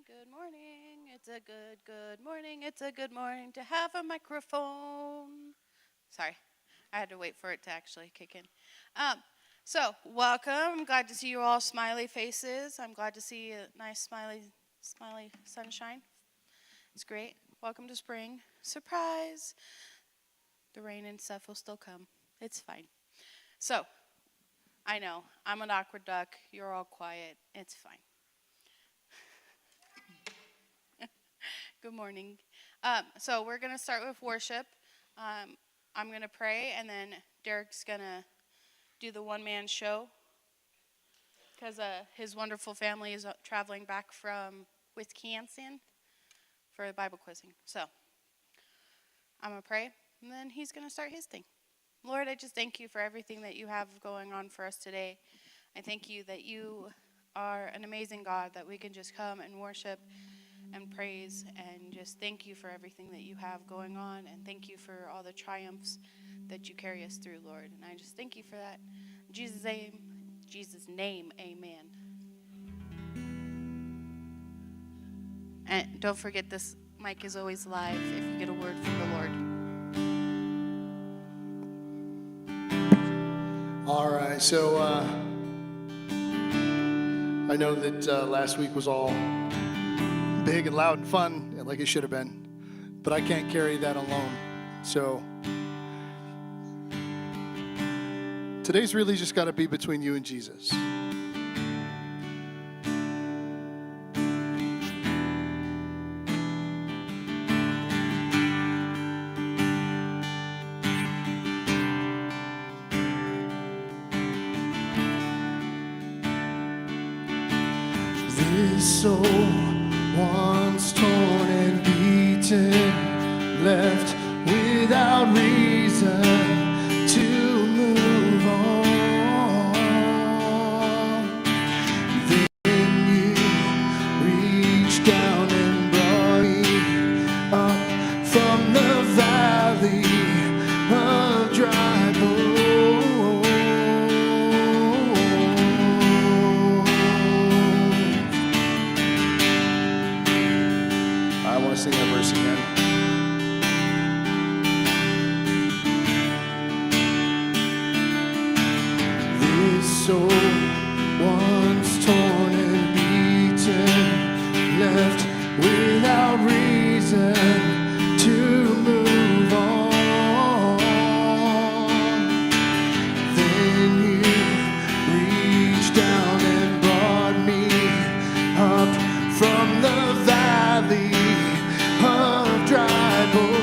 Good morning. It's a good morning. It's a good morning to have a microphone. Sorry, I had to wait for it to actually kick in. Welcome. I'm glad to see you all smiley faces. I'm glad to see a nice smiley sunshine. It's great. Welcome to spring. Surprise. The rain and stuff will still come. It's fine. So, I know, I'm an awkward duck. You're all quiet. It's fine. Good morning. So we're going to start with worship. I'm going to pray, and then Derek's going to do the one-man show because his wonderful family is traveling back from Wisconsin for the Bible quizzing. So I'm going to pray, and then he's going to start his thing. Lord, I just thank you for everything that you have going on for us today. I thank you that you are an amazing God, that we can just come and worship and praise and just thank you for everything that you have going on, and thank you for all the triumphs that you carry us through, Lord. And I just thank you for that. In Jesus' name, amen. And don't forget, this mic is always live if you get a word from the Lord. All right, so I know that last week was all big and loud and fun, like it should have been, but I can't carry that alone. So today's really just got to be between you and Jesus. This soul once torn and beaten, left without reason to move on. Then you reached down and brought me up from the valley of dry bones. I want to sing that verse again. This soul once torn and beaten, left without reason to move on. Then you reached down and brought me up from the valley of dry bones.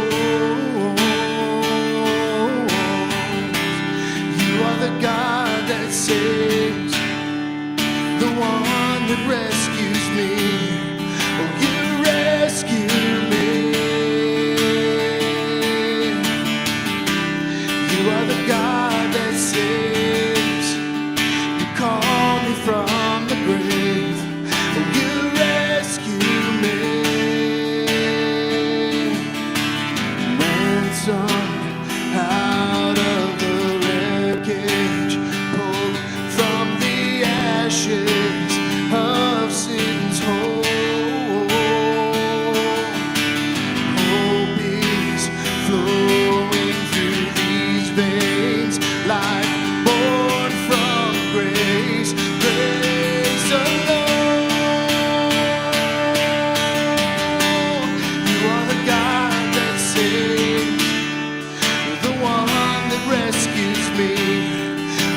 You are the God that saves, the one that rescues me. Oh, you rescue me. You are the God that saves. You call me from the grave. Oh, you rescue me. Ransomed out of the wreckage, pulled from the ashes of sin's hold. Hope is flowing through these veins, life born from grace, grace alone. You are the God that saves, the one that rescues me.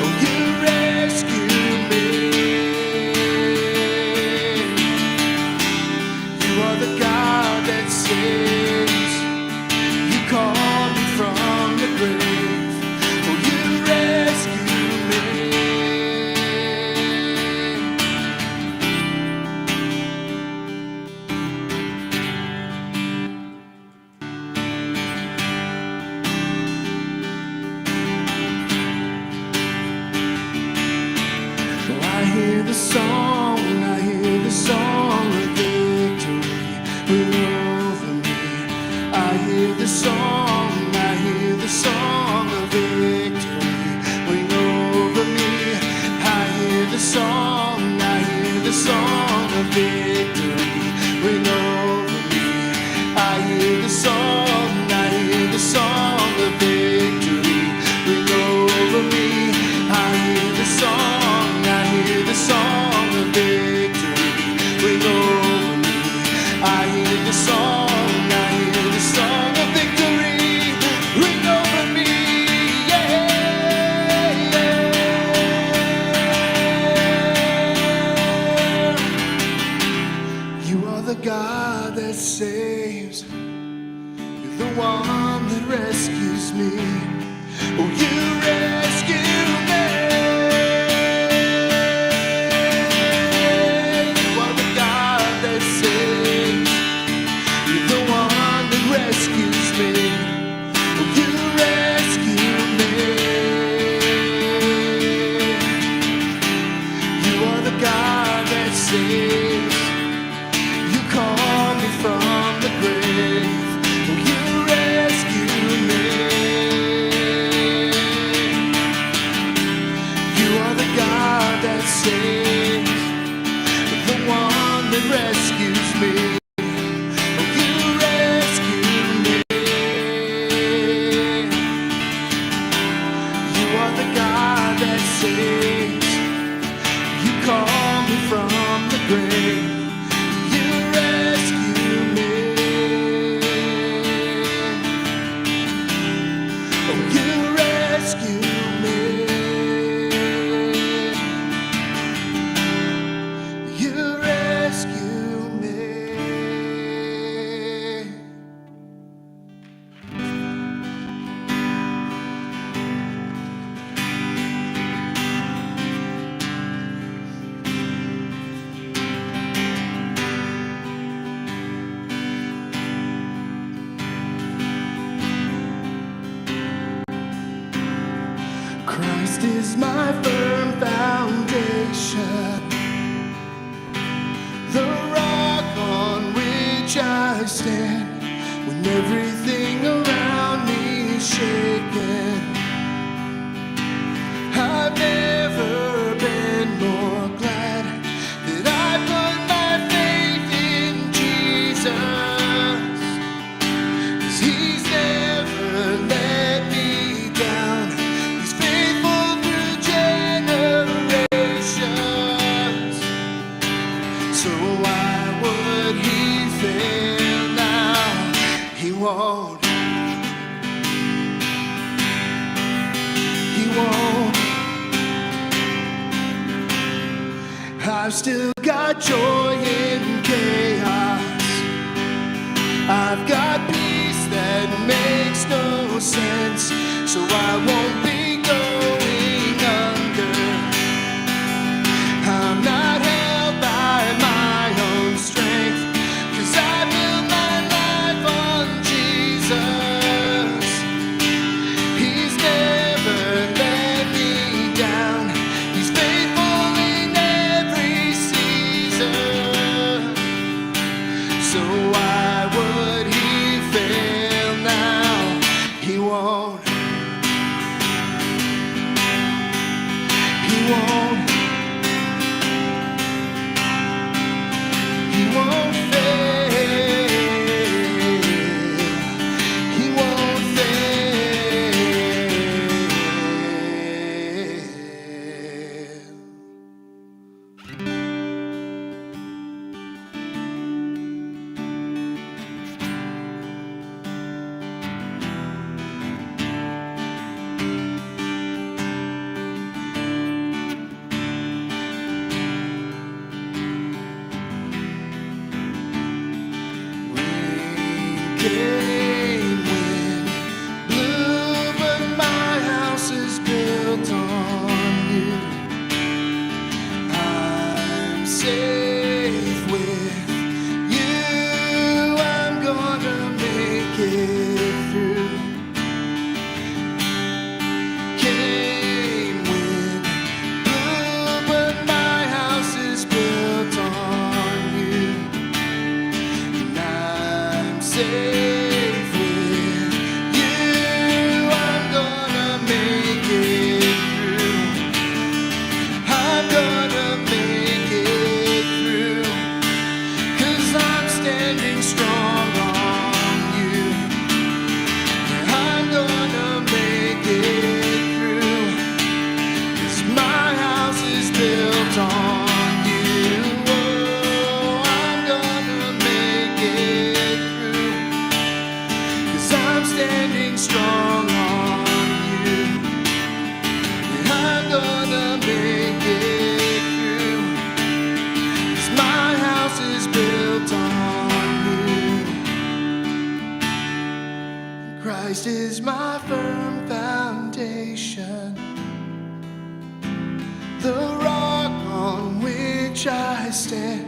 Oh, you rescue me. You are the God that saves. You call me from the grave. Oh, you rescue me. I hear the song of victory over me. I hear the song of victory ring over me. I hear the song of victory the song, I hear the song of victory ring over me. I hear the song, I hear the song of victory ring over me. I hear the song, I hear the song of victory ring over me. Yeah, yeah. You are the God that saves. You're the one that rescues me. Oh, you rescue me. You are the God that saves. You're the one that rescues me. Oh, you rescue me. You are the God that saves. You call me from the grave. Oh, you rescue me. You are the God that saves. The one that rescues me. Oh, you rescue me. You are the God that saves. You call me from the grave. You rescue me. Oh, you rescue me. You rescue me. Christ is my firm foundation, the rock on which I stand when everything around me is shaken. I've never been more glad that I put my faith in Jesus, 'cause he's never let me down. He's faithful through generations. So why would he fail now? He won't. He won't. I've still got joy in chaos. I've got peace that makes no sense. So I won't be going under. I'm not held by my own strength, 'cause I build my life on Jesus. He's never let me down. He's faithful in every season. I'm standing strong on you. I'm gonna make it through, 'cause my house is built on you. Christ is my firm foundation, the rock on which I stand,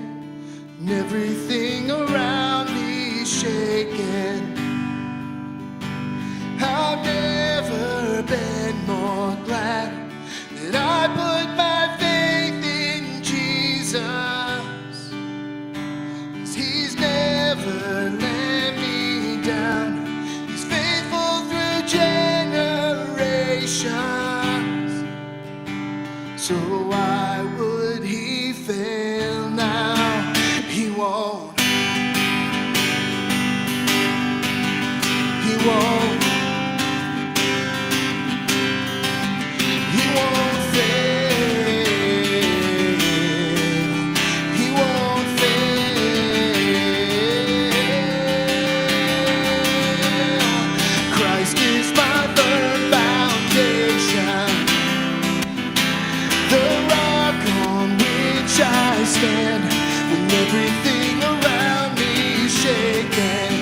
and everything around me is shaking. I've never been more glad that I put my faith in Jesus, 'cause he's never let me down. He's faithful through generations. So why would he fail now? He won't. He won't. He won't fail. He won't fail. Christ is my firm foundation, the rock on which I stand, when everything around me is shaking.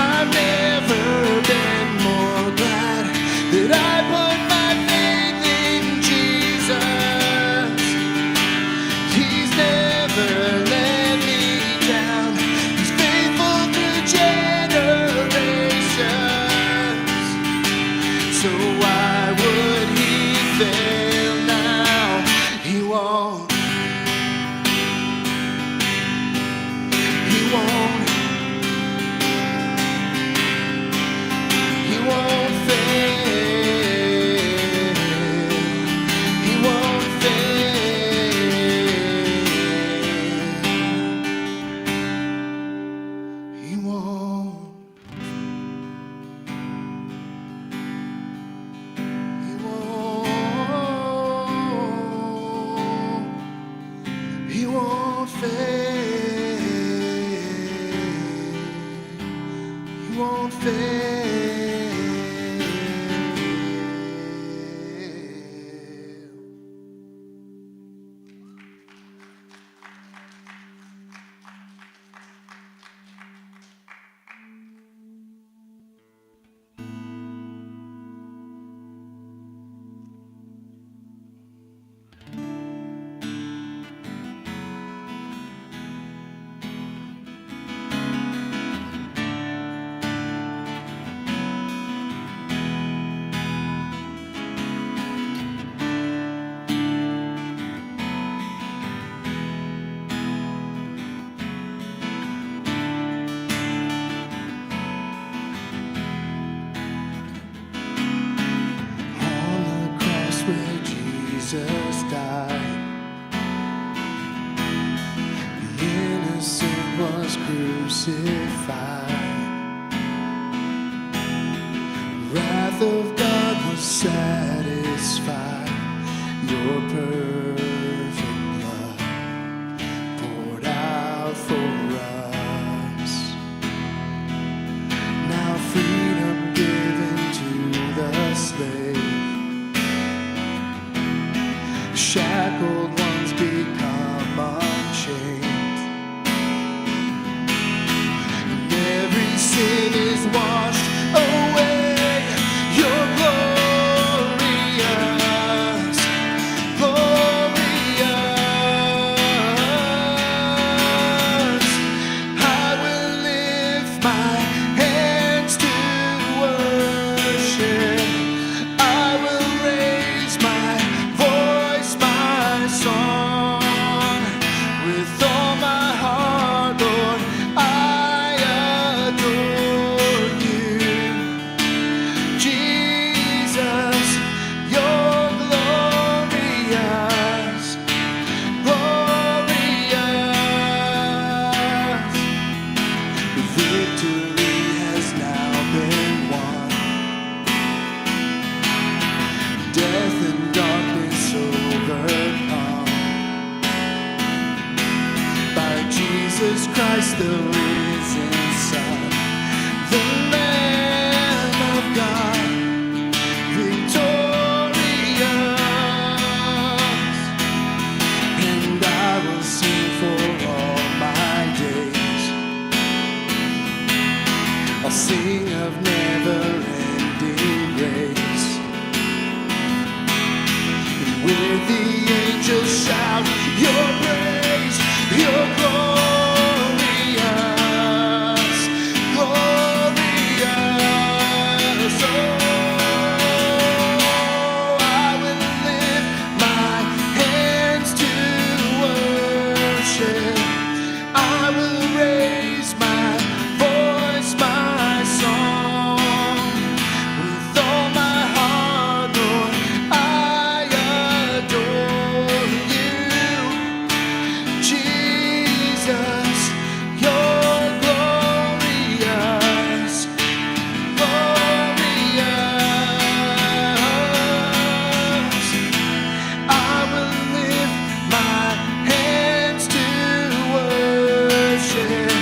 I've never been more glad that I put my faith in Jesus. He's never let me down. He's faithful through generations. So why would he fail now? He won't. He won't. He won't fail. He won't fail. He won't. He won't. He won't fail. He won't fail. Jesus died, the innocent was crucified, the wrath of God was satisfied. Your perfect blood poured out for us. Now freedom given to the slave, shackled ones become unchained, and every sin is washed away. You're glorious, glorious. I will lift my hands to worship. I will raise my voice, my song, with all my heart, Lord, I adore you. Jesus, you're glorious, glorious. The victory has now been won. Death and darkness overcome by Jesus Christ, the risen Son. The I'll sing of never-ending grace. And with the angels shout your praise, your glorious, glorious. Oh, I will lift my hands to worship. I will raise my voice, my song. With all my heart, Lord, I adore you. Jesus, you're glorious, glorious. I will lift my hands to worship.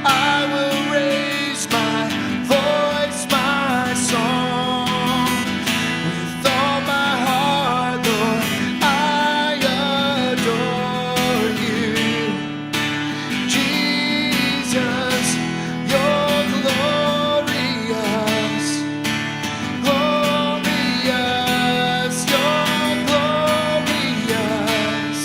I will raise my voice, my song. With all my heart, Lord, I adore you. Jesus, you're glorious, glorious, you're glorious,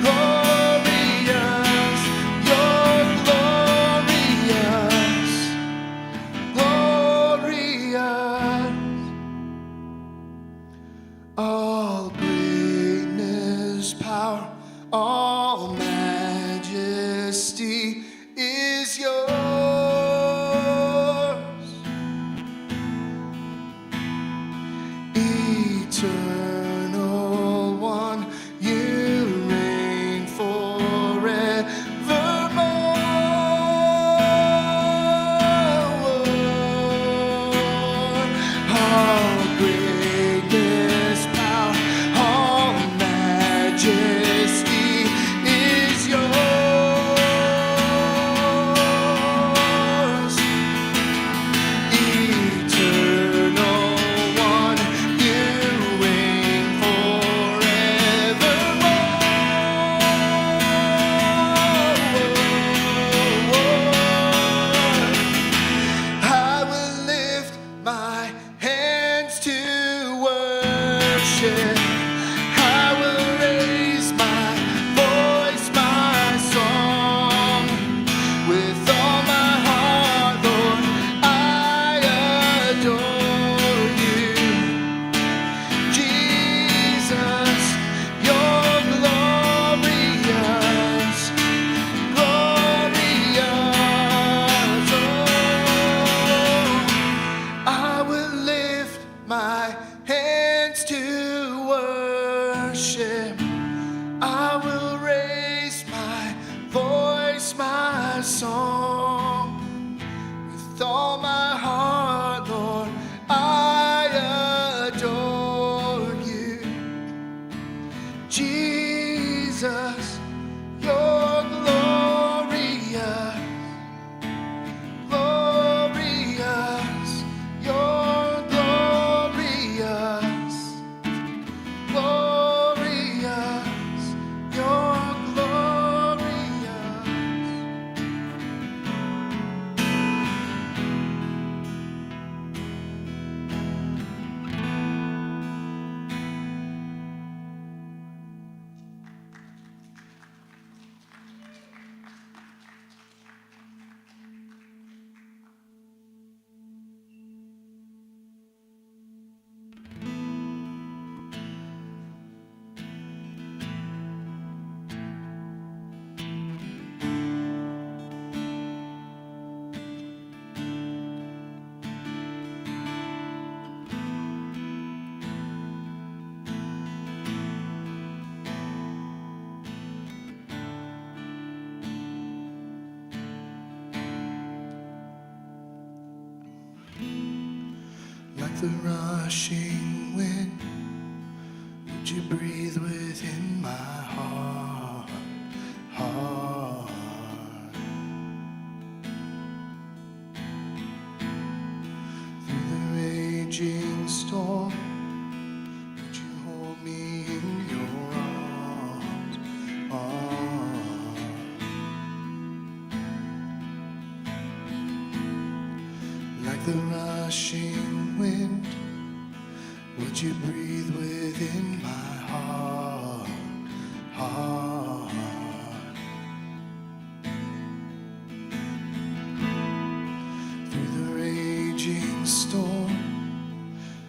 glorious, you're glorious, glorious. All greatness, power, all majesty is yours. Eternal One, you reign forevermore. All greatness, power, all majesty is yours. Eternal One, you reign forevermore. I will lift my hands to worship. I will raise my voice, my song. With all my heart, Lord, I adore you. Jesus, you're glorious, glorious. Oh, I will lift my hands to worship. I will raise my voice, my song. With all my heart, Lord, I adore you. Jesus, you're glorious, glorious, you're glorious, glorious, you're glorious. Like the rushing wind, would you breathe within my heart, heart? Through the raging storm, would you hold me in your arms, arms? the rushing wind, would you breathe within my heart, heart? Through the raging storm,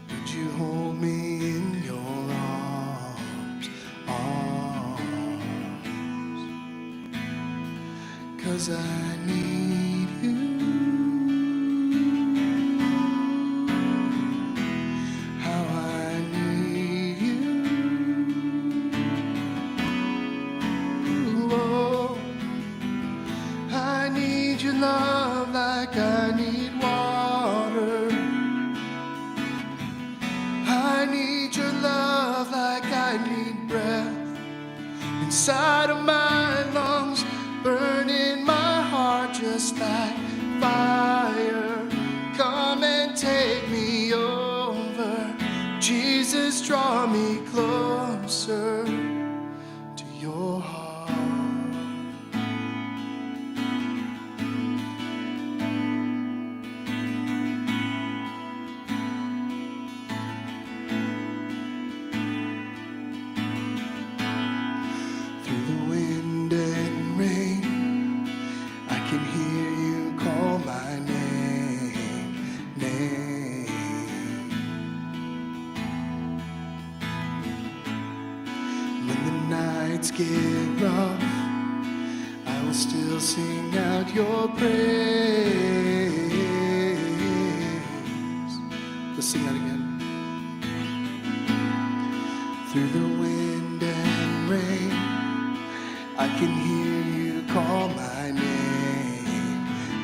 would you hold me in your arms, arms? 'Cause I need you. How I need you. Oh, I need your love like I need water. I need your love like I need breath inside of my lungs, burning my heart just like fire. Come and take me over. Jesus, draw me closer to your heart. Through the wind and rain, I can hear you call my name, name. When the nights get rough, I will still sing out your praise. Let's sing that again. Through the wind and rain, I can hear you call my name,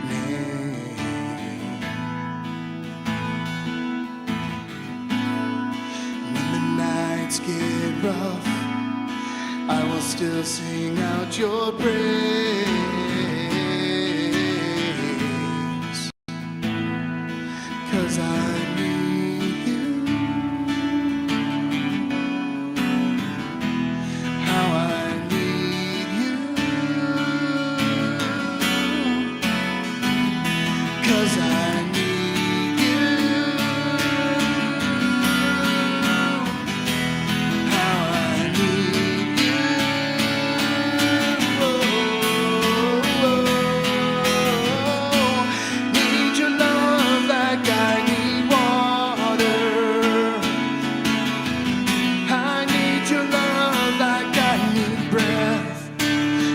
name. When the nights get rough, I will still sing out your praise. 'Cause I need you. How I need you. 'Cause I need you. How I need you. Need your love like I need water. I need your love like I need breath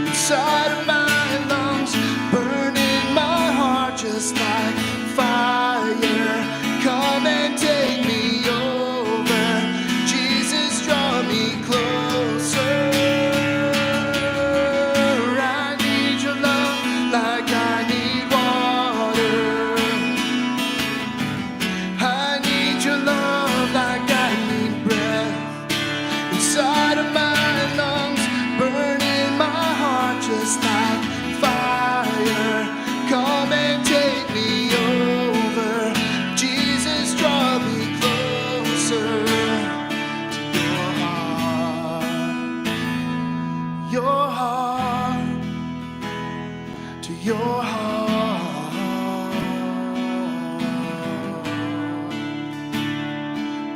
inside of my lungs, burning my heart just like fire. Come and take me over. Jesus, draw me closer. I need your love like I need water. I need your love like I need breath inside of my lungs, burning my heart just like fire. Come and take me over. Jesus, draw me closer to your heart, your heart, to your heart,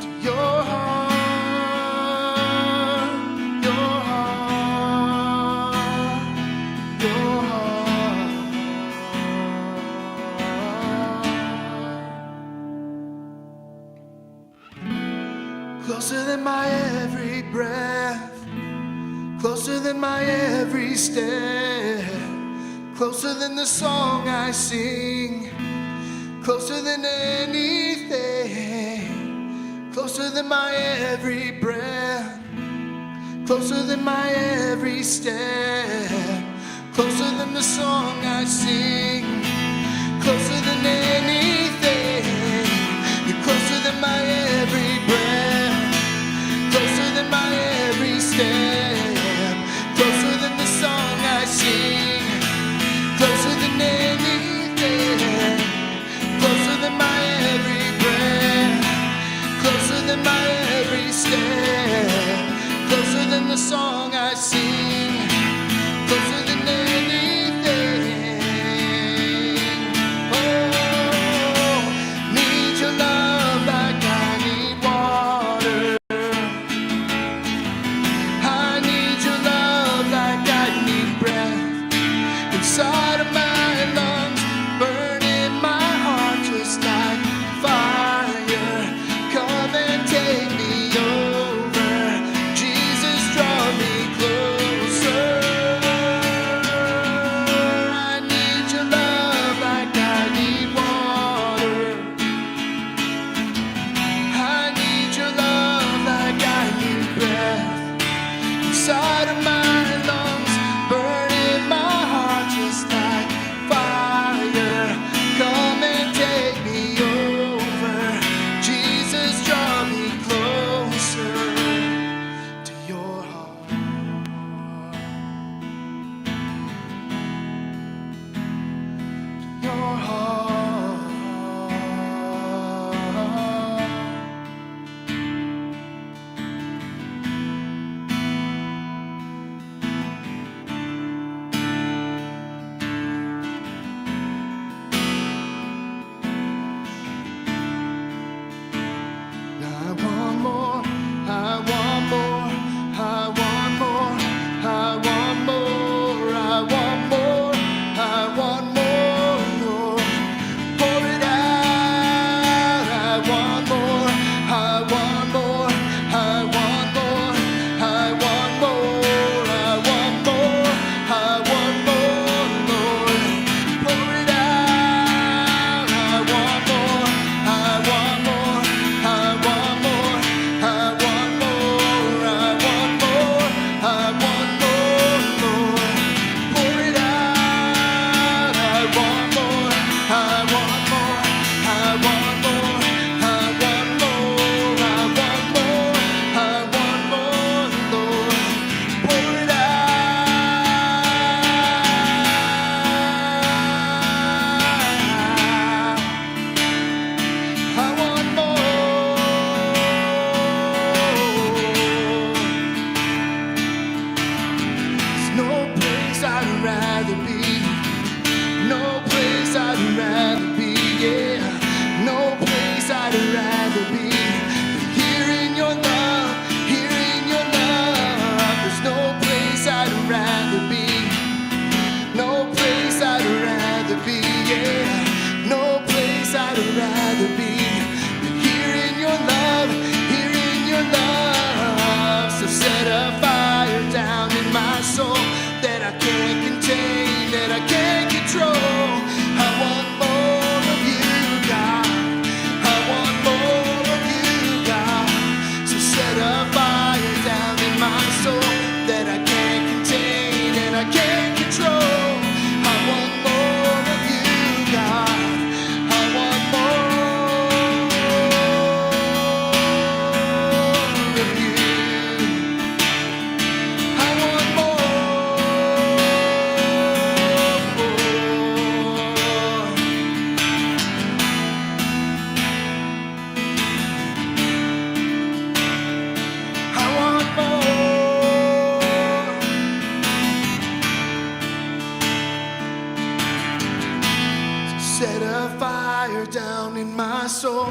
to your heart, your heart, your heart. Closer than my every breath, closer than my every step, closer than the song I sing, closer than anything, closer than my every breath, closer than my every step, closer than the song I sing, closer than anything. You're closer than my every breath, closer than my every step, closer than the song I sing, closer than anything, closer than my every breath, closer than my every step, closer than the song I sing, closer than anything. Oh. rather be than here in your love, here in your love. So set a fire down in my soul that I can't contain, that I can't control. I want more of you, God. I want more of you, God. So set a fire down in my soul that I can't contain and I can't control. I want more of you, God. I want more of you. I want more. I want more. Set a fire down in my soul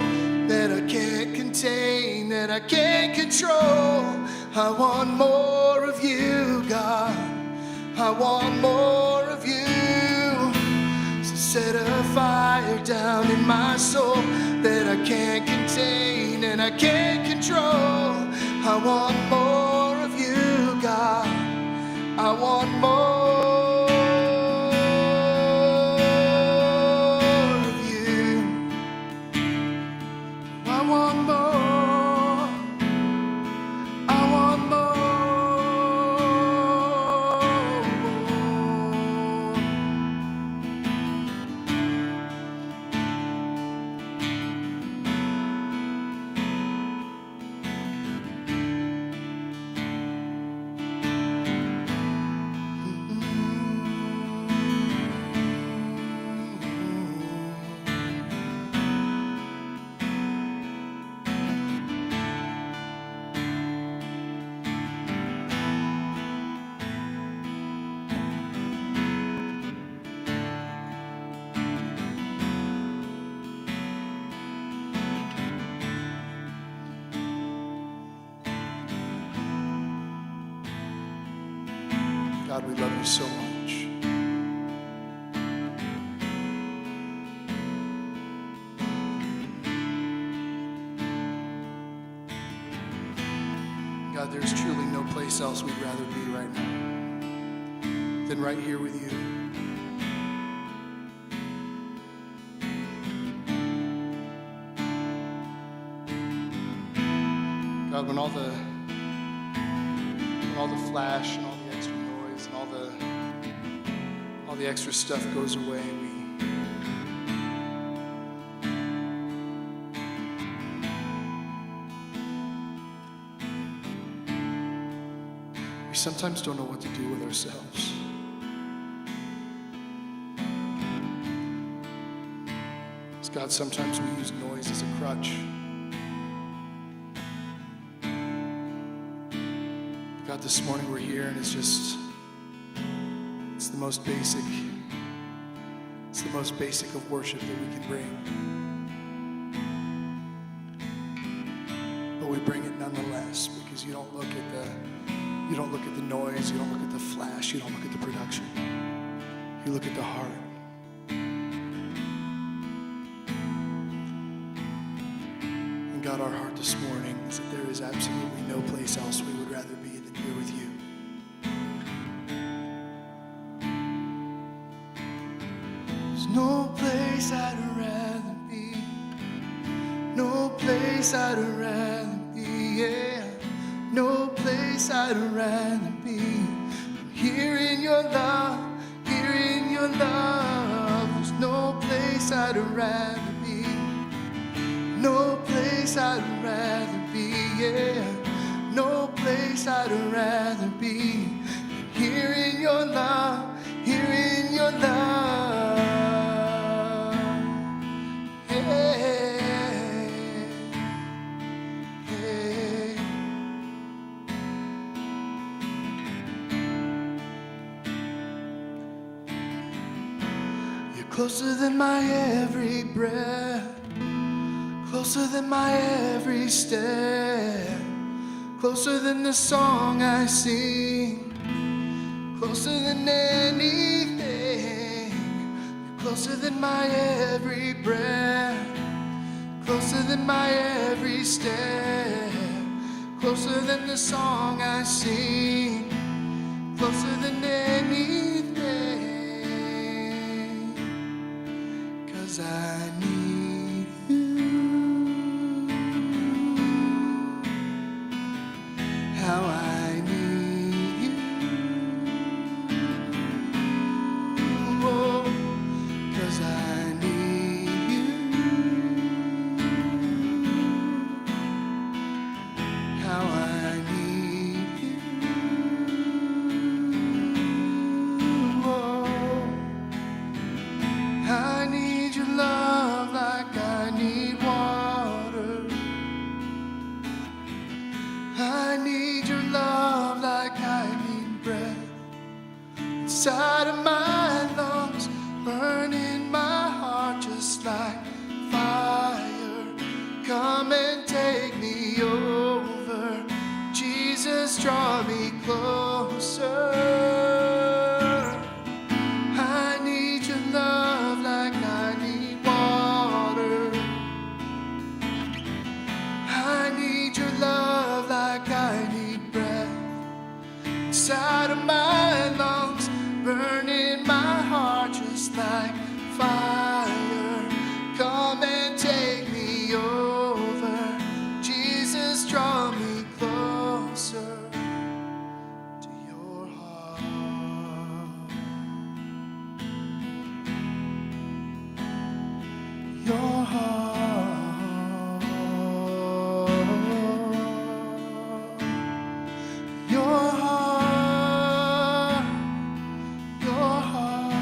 that I can't contain, that I can't control. I want more of you, God. I want more of you. So set a fire down in my soul that I can't contain and I can't control. I want more of you, God. I want more of you. I want more. I want God, we love you so much. God, there's truly no place else we'd rather be right now than right here with you. God, when all the flash and all the extra noise and all the extra stuff goes away, we sometimes don't know what to do with ourselves. God, sometimes we use noise as a crutch. God, this morning we're here and it's the most basic of worship that we can bring. But we bring it nonetheless because you don't look at the noise, you don't look at the flash, you don't look at the production. You look at the heart. And God, our heart this morning is that there is absolutely no place else we would rather be than here with you. There's no place I'd rather be. No place I'd rather be, yeah. No place I'd rather be. I'm here in your love, here in your love. There's no place I'd rather be. No place I'd rather be, yeah. No place I'd rather be. Here in your love, here in your love. Yeah. Yeah. You're closer than my every breath. Closer than my every step, closer than the song I sing, closer than anything. You're closer than my every breath, every step, closer than the song I sing, closer than anything, 'cause I need you. How I need you. Oh, 'cause I need you. How I need you. Oh, I need your love like I need water. I need your love like I need breath inside of my lungs, burning my heart just like fire. Come and take me over, Jesus, draw me closer. I need your love like I need water. I need your love like I need breath inside of my lungs, burning my heart just like fire. Come and take me over, Jesus, draw me closer to your heart. Your heart. Your heart, your heart,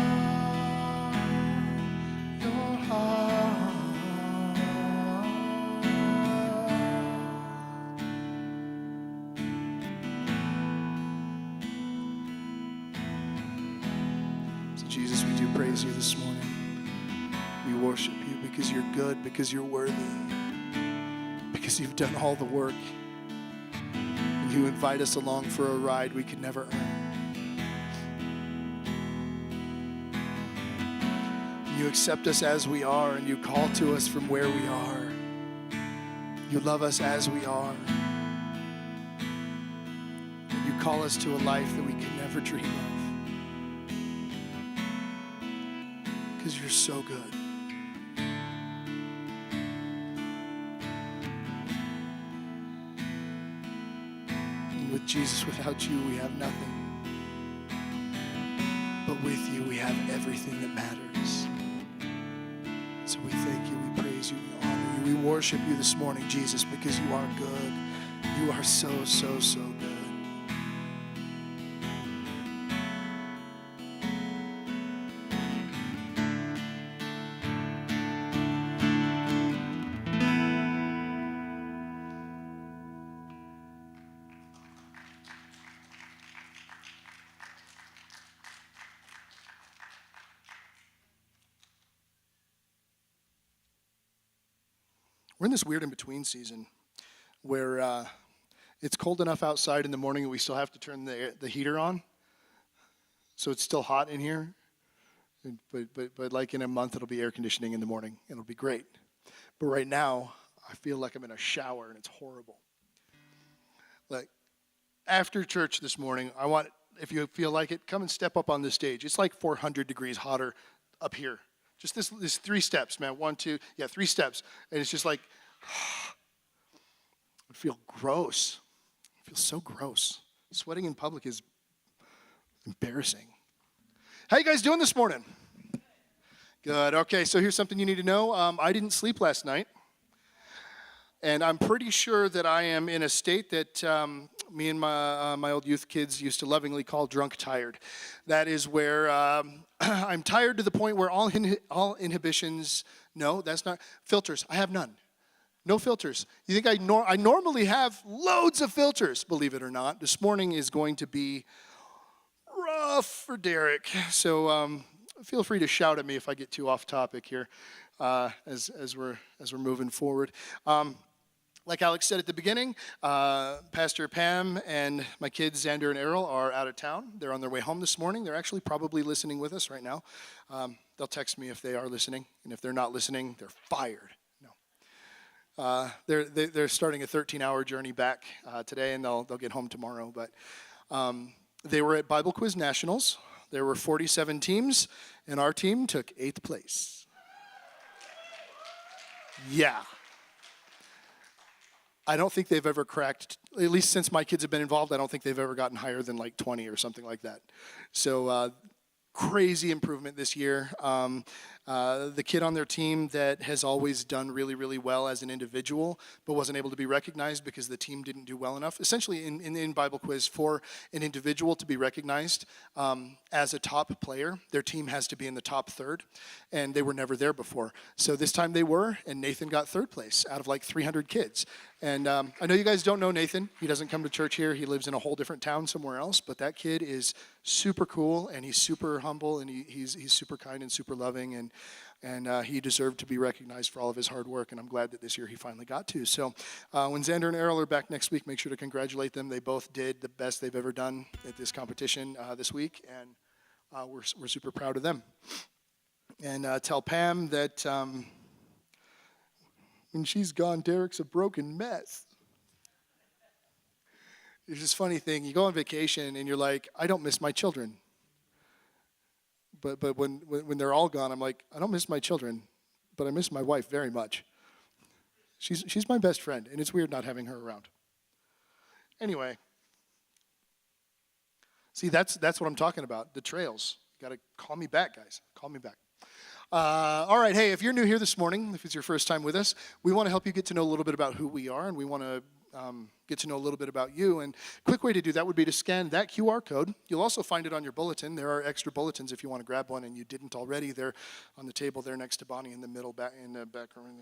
your heart. So Jesus, we do praise you this morning. We worship you because you're good, because you're worthy, because you've done all the work. You invite us along for a ride we could never earn. You accept us as we are, and you call to us from where we are. You love us as we are. You call us to a life that we could never dream of. Because you're so good. With Jesus, without you, we have nothing. But with you, we have everything that matters. So we thank you, we praise you, we honor you, we worship you this morning, Jesus, because you are good. You are so, so, so good. We're in this weird in-between season where it's cold enough outside in the morning that we still have to turn the heater on. So it's still hot in here. But like in a month, it'll be air conditioning in the morning. It'll be great. But right now, I feel like I'm in a shower and it's horrible. Like after church this morning, I want, if you feel like it, come and step up on this stage. It's like 400 degrees hotter up here. Just this 3 steps, man. 1, 2, 3 steps. And it's just like, I feel gross. I feel so gross. Sweating in public is embarrassing. How you guys doing this morning? Good. Okay, so here's something you need to know. I didn't sleep last night. And I'm pretty sure that I am in a state that me and my old youth kids used to lovingly call drunk tired. That is where I'm tired to the point where all inhibitions, no, that's not, filters, I have none. No filters. You think I normally have loads of filters, believe it or not. This morning is going to be rough for Derek. So feel free to shout at me if I get too off topic here as we're moving forward. Like Alex said at the beginning, Pastor Pam and my kids, Xander and Errol, are out of town. They're on their way home this morning. They're actually probably listening with us right now. They'll text me if they are listening, and if they're not listening, they're fired. No. They're starting a 13-hour journey back today, and they'll get home tomorrow. But they were at Bible Quiz Nationals. There were 47 teams, and our team took 8th place. Yeah. I don't think they've ever cracked, at least since my kids have been involved, I don't think they've ever gotten higher than like 20 or something like that. So crazy improvement this year. The kid on their team that has always done really, really well as an individual, but wasn't able to be recognized because the team didn't do well enough. Essentially, in Bible Quiz, for an individual to be recognized as a top player, their team has to be in the top third, and they were never there before. So this time they were, and Nathan got 3rd place out of like 300 kids. And I know you guys don't know Nathan. He doesn't come to church here. He lives in a whole different town somewhere else, but that kid is super cool, and he's super humble, and he's super kind and super loving, and he deserved to be recognized for all of his hard work, and I'm glad that this year he finally got to. So when Xander and Errol are back next week, make sure to congratulate them. They both did the best they've ever done at this competition this week, and we're super proud of them. And tell Pam that when she's gone, Derek's a broken mess. There's this funny thing. You go on vacation, and you're like, I don't miss my children. But when they're all gone, I'm like, I don't miss my children, but I miss my wife very much. She's my best friend, and it's weird not having her around. Anyway, see, that's what I'm talking about, the trails. You got to call me back, guys. Call me back. All right, hey, if you're new here this morning, if it's your first time with us, we want to help you get to know a little bit about who we are, and we want to get to know a little bit about you. And a quick way to do that would be to scan that QR code. You'll also find it on your bulletin. There are extra bulletins if you want to grab one and you didn't already. They're on the table there next to Bonnie in the middle, in the back room.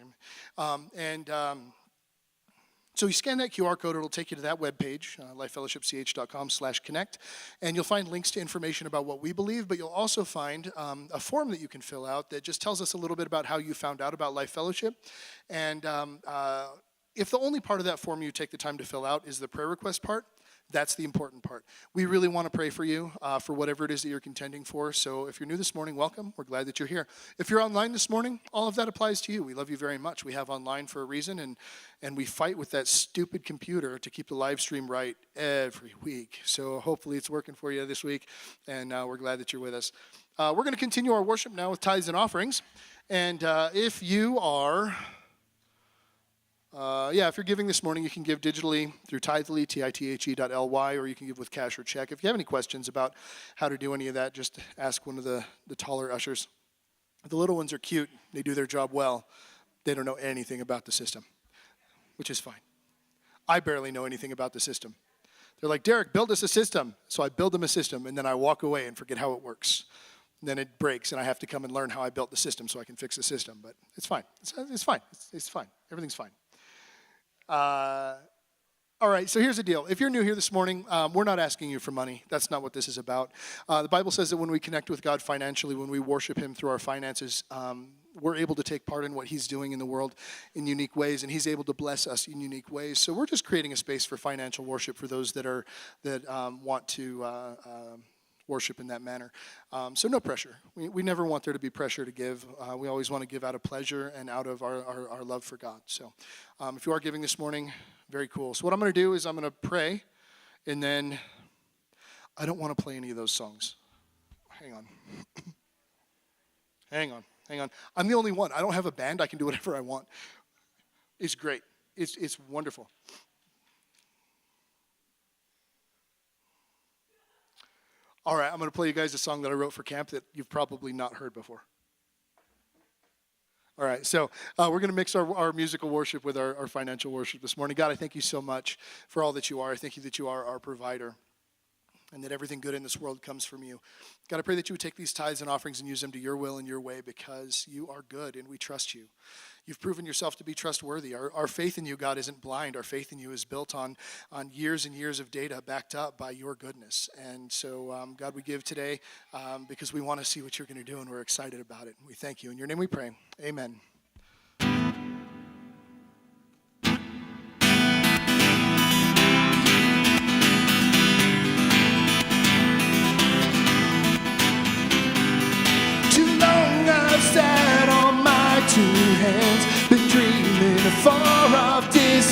So you scan that QR code, it'll take you to that webpage, lifefellowshipch.com/connect, and you'll find links to information about what we believe, but you'll also find a form that you can fill out that just tells us a little bit about how you found out about Life Fellowship. And if the only part of that form you take the time to fill out is the prayer request part, that's the important part. We really want to pray for you for whatever it is that you're contending for. So if you're new this morning, welcome. We're glad that you're here. If you're online this morning, all of that applies to you. We love you very much. We have online for a reason, and we fight with that stupid computer to keep the live stream right every week. So hopefully it's working for you this week, and we're glad that you're with us. We're going to continue our worship now with tithes and offerings. And if you are... if you're giving this morning, you can give digitally through Tithely, tithe.ly, or you can give with cash or check. If you have any questions about how to do any of that, just ask one of the taller ushers. The little ones are cute. They do their job well. They don't know anything about the system, which is fine. I barely know anything about the system. They're like, Derek, build us a system. So I build them a system, and then I walk away and forget how it works. And then it breaks, and I have to come and learn how I built the system so I can fix the system. But it's fine. It's fine. It's fine. Everything's fine. All right, so here's the deal. If you're new here this morning, we're not asking you for money. That's not what this is about. The Bible says that when we connect with God financially, when we worship Him through our finances, we're able to take part in what He's doing in the world in unique ways, and He's able to bless us in unique ways. So we're just creating a space for financial worship for those that want to worship in that manner. So no pressure. We never want there to be pressure to give. We always want to give out of pleasure and out of our love for God. So if you are giving this morning, very cool. So what I'm going to do is I'm going to pray, and then I don't want to play any of those songs. Hang on. Hang on. I'm the only one. I don't have a band. I can do whatever I want. It's great. It's wonderful. All right, I'm going to play you guys a song that I wrote for camp that you've probably not heard before. All right, so we're going to mix our musical worship with our financial worship this morning. God, I thank you so much for all that you are. I thank you that you are our provider and that everything good in this world comes from you. God, I pray that you would take these tithes and offerings and use them to your will and your way because you are good and we trust you. You've proven yourself to be trustworthy. Our faith in you, God, isn't blind. Our faith in you is built on years and years of data backed up by your goodness. And so, God, we give today because we want to see what you're going to do, and we're excited about it. We thank you. In your name we pray. Amen. Too long I've sat on my two hands, been dreaming of far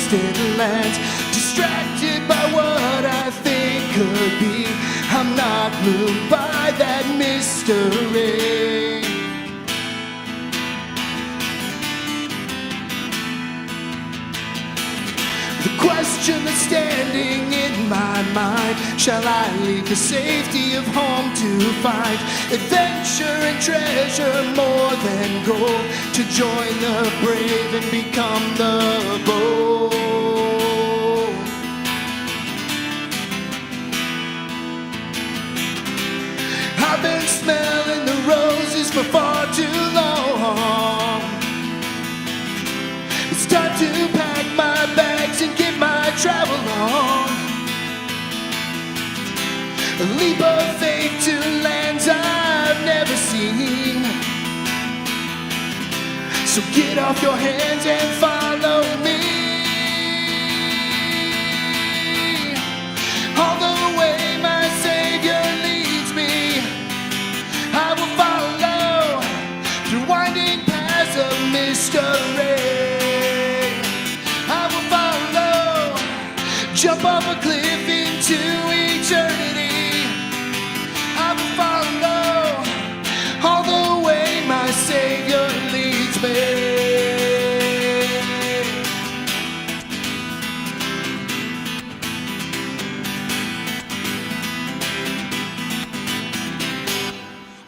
distant lands, distracted by what I think could be. I'm not moved by that mystery. The question that's standing in my mind, shall I leave the safety of home to find adventure and treasure more than gold, to join the brave and become the bold? I've been smelling the roses for far too long. It's time to pack my bags and get my travel on. A leap of faith to lands I've never seen. So get off your hands and follow me. All the way my Savior leads me, I will follow through winding paths of mystery. Jump off a cliff into eternity. I will follow all the way my Savior leads me.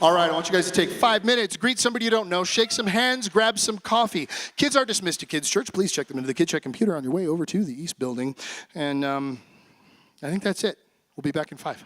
All right, I want you guys to take 5 minutes, greet somebody you don't know, shake some hands, grab some coffee. Kids are dismissed to Kids Church. Please check them into the Kid Check computer on your way over to the East Building. And I think that's it. We'll be back in 5.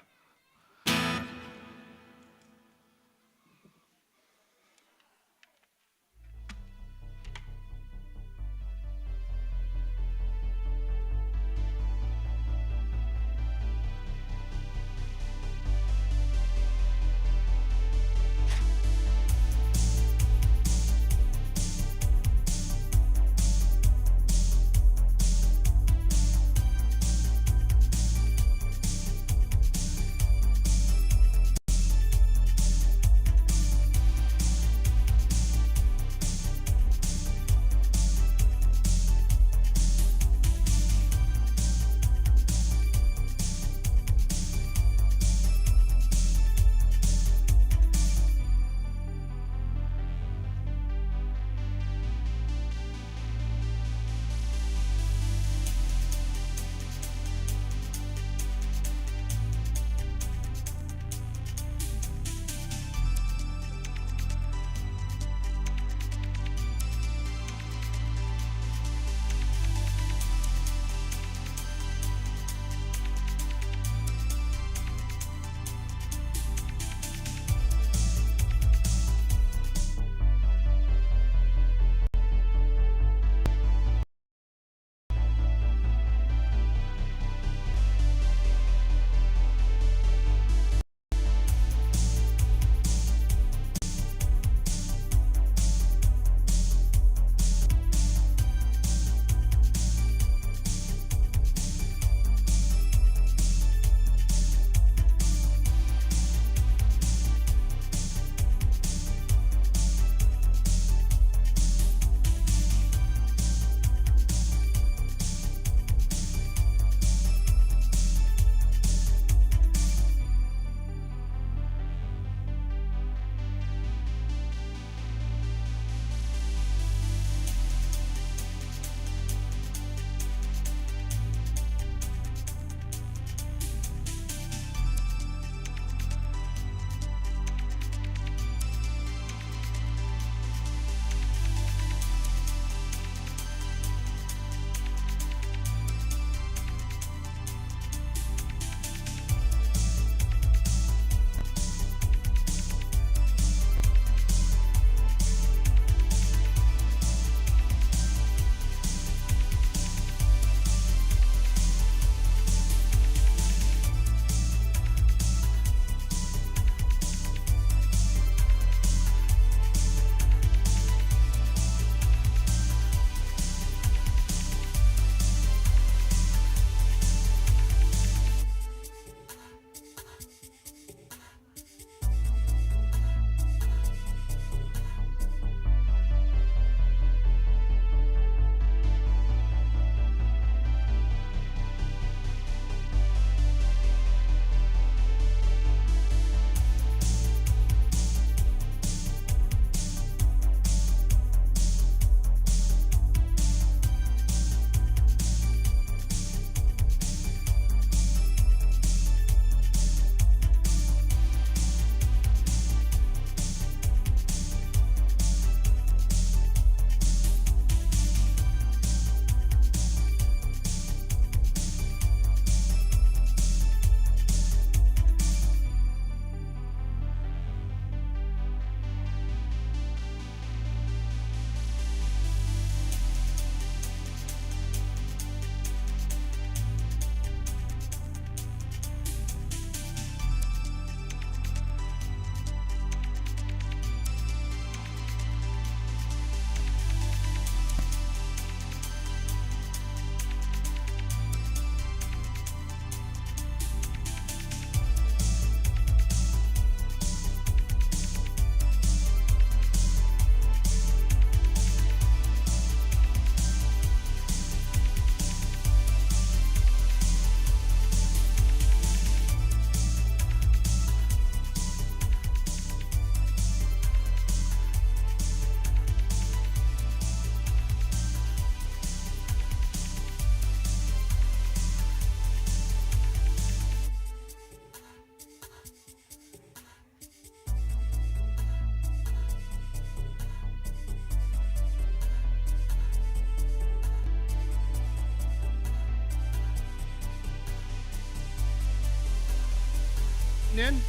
getting in.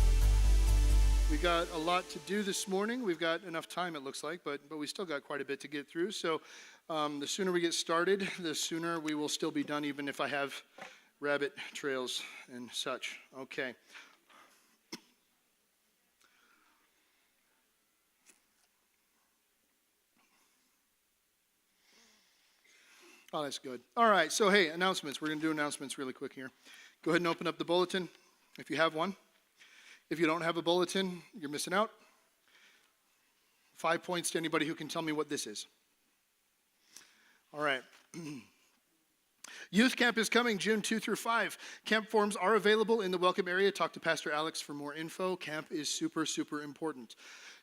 We got a lot to do this morning. We've got enough time, it looks like, but we still got quite a bit to get through. So the sooner we get started, the sooner we will still be done, even if I have rabbit trails and such. Okay. Oh, that's good. All right, so hey, announcements. We're going to do announcements really quick here. Go ahead and open up the bulletin if you have one. If you don't have a bulletin, you're missing out. 5 points to anybody who can tell me what this is. All right. Youth camp is coming June 2 through 5. Camp forms are available in the welcome area. Talk to Pastor Alex for more info. Camp is super, super important.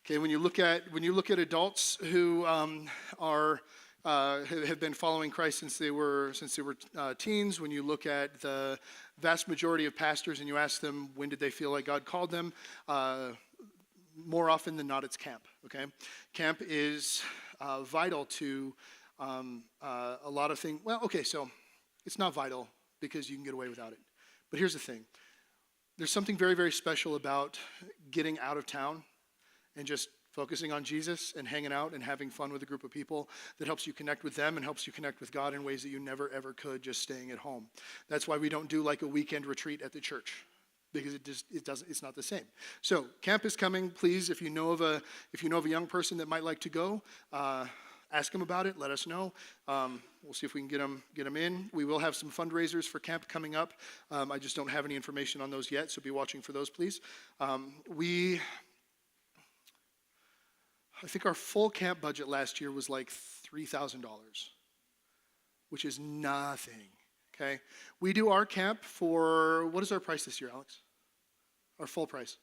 Okay, when you look at adults who have been following Christ since they were teens, when you look at the vast majority of pastors and you ask them when did they feel like God called them, more often than not it's camp. Okay, camp is vital to a lot of things. Well, okay, so it's not vital because you can get away without it. But here's the thing: there's something very, very special about getting out of town and just focusing on Jesus and hanging out and having fun with a group of people that helps you connect with them and helps you connect with God in ways that you never ever could just staying at home. That's why we don't do like a weekend retreat at the church, because it's not the same. So camp is coming. Please, if you know of a young person that might like to go, ask them about it. Let us know. We'll see if we can get them in. We will have some fundraisers for camp coming up. I just don't have any information on those yet, so be watching for those, please. I think our full camp budget last year was like $3,000, which is nothing, okay? We do our camp for, what is our price this year, Alex? Our full price?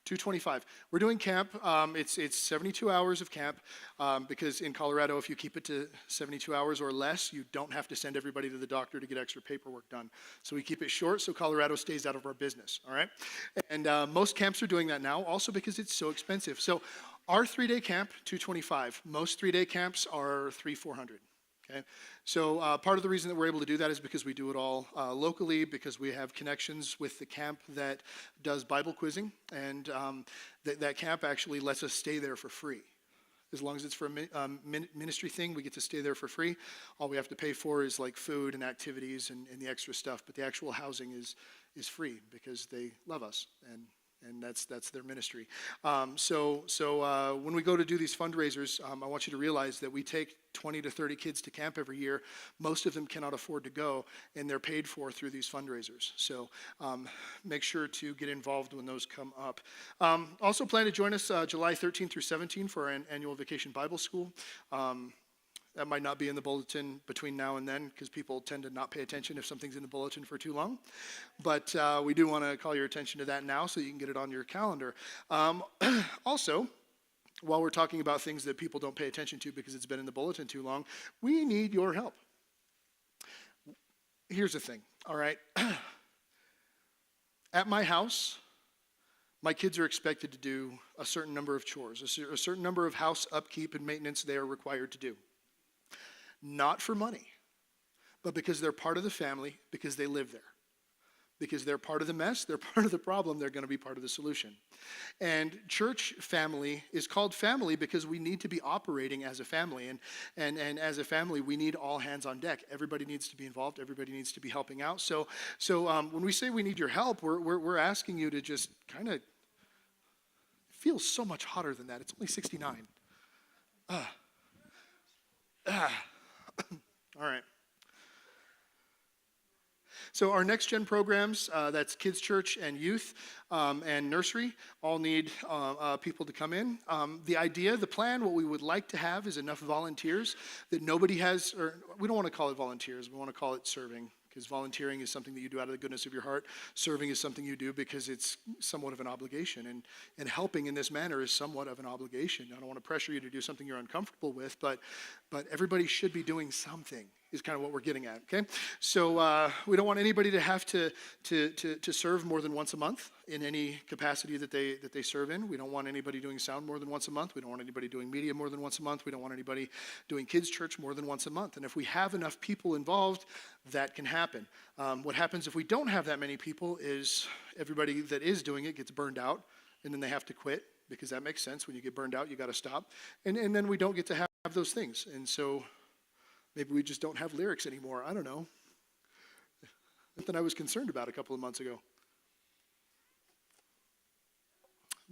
$225. We're doing camp. It's 72 hours of camp because in Colorado, if you keep it to 72 hours or less, you don't have to send everybody to the doctor to get extra paperwork done. So we keep it short so Colorado stays out of our business, all right? And most camps are doing that now, also because it's so expensive. So our 3-day camp, $225. Most 3-day camps are $300-$400. Okay, so part of the reason that we're able to do that is because we do it all locally, because we have connections with the camp that does Bible quizzing, and that camp actually lets us stay there for free. As long as it's for a ministry thing, we get to stay there for free. All we have to pay for is like food and activities and the extra stuff, but the actual housing is free because they love us, and that's their ministry. So when we go to do these fundraisers, I want you to realize that we take 20 to 30 kids to camp every year. Most of them cannot afford to go, and they're paid for through these fundraisers. So make sure to get involved when those come up. Also plan to join us July 13 through 17 for our annual Vacation Bible School. That might not be in the bulletin between now and then because people tend to not pay attention if something's in the bulletin for too long. But we do want to call your attention to that now so you can get it on your calendar. Also, while we're talking about things that people don't pay attention to because it's been in the bulletin too long, we need your help. Here's the thing, all right? At my house, my kids are expected to do a certain number of chores, a certain number of house upkeep and maintenance they are required to do. Not for money, but because they're part of the family, because they live there. Because they're part of the mess, they're part of the problem, they're going to be part of the solution. And church family is called family because we need to be operating as a family. And as a family, we need all hands on deck. Everybody needs to be involved. Everybody needs to be helping out. So when we say we need your help, we're asking you to just kind of, it feels so much hotter than that. It's only 69. All right. So our next gen programs, that's kids church and youth and nursery, all need people to come in. The idea, the plan, what we would like to have is enough volunteers that nobody has, or we don't want to call it volunteers, we want to call it serving. Because volunteering is something that you do out of the goodness of your heart. Serving is something you do because it's somewhat of an obligation. And helping in this manner is somewhat of an obligation. I don't want to pressure you to do something you're uncomfortable with, but everybody should be doing something. is kind of what we're getting at, okay? So we don't want anybody to have to serve more than once a month in any capacity that they serve in. We don't want anybody doing sound more than once a month. We don't want anybody doing media more than once a month. We don't want anybody doing kids church more than once a month. And if we have enough people involved, that can happen. What happens if we don't have that many people is everybody that is doing it gets burned out, and then they have to quit, because that makes sense. When you get burned out, you got to stop. And then we don't get to have those things. And so maybe we just don't have lyrics anymore. I don't know. Something I was concerned about a couple of months ago.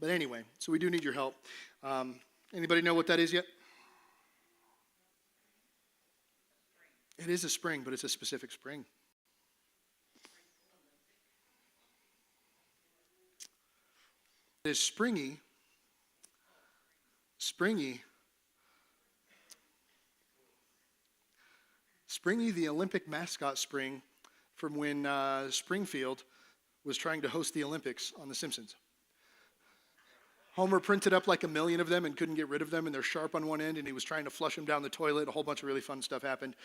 But anyway, so we do need your help. Anybody know what that is yet? It is a spring, but it's a specific spring. It is springy. Springy, the Olympic mascot spring from when Springfield was trying to host the Olympics on The Simpsons. Homer printed up like 1 million of them and couldn't get rid of them, and they're sharp on one end, and he was trying to flush them down the toilet. A whole bunch of really fun stuff happened.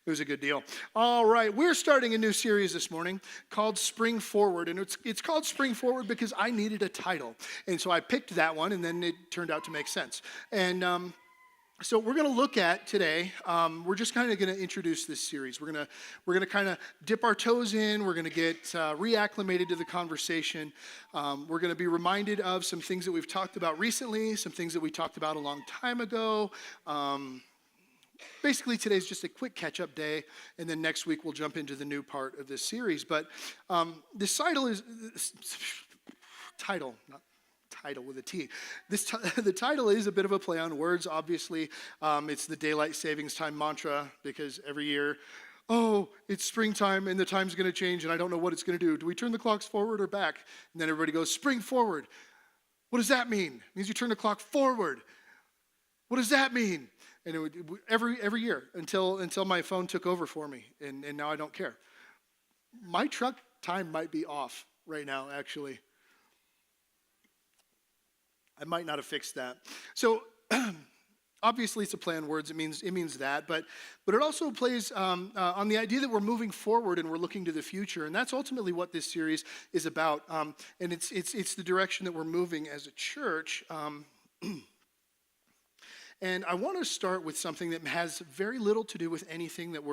It was a good deal. All right, we're starting a new series this morning called Spring Forward, and it's called Spring Forward because I needed a title, and so I picked that one, and then it turned out to make sense. And so we're going to look at today, we're just kind of going to introduce this series. We're going to kind of dip our toes in. We're going to get reacclimated to the conversation. We're going to be reminded of some things that we've talked about recently, some things that we talked about a long time ago. Basically, today's just a quick catch-up day, and then next week we'll jump into the new part of this series. But this title is title with a T. The title is a bit of a play on words, obviously. It's the daylight savings time mantra, because every year, oh, it's springtime and the time's going to change and I don't know what it's going to do. Do we turn the clocks forward or back? And then everybody goes, spring forward. What does that mean? It means you turn the clock forward. What does that mean? And it would, every year until my phone took over for me, and now I don't care. My truck time might be off right now, actually. I might not have fixed that. So obviously it's a play on words. It means that, but it also plays on the idea that we're moving forward and we're looking to the future, and that's ultimately what this series is about. And it's the direction that we're moving as a church. And I want to start with something that has very little to do with anything that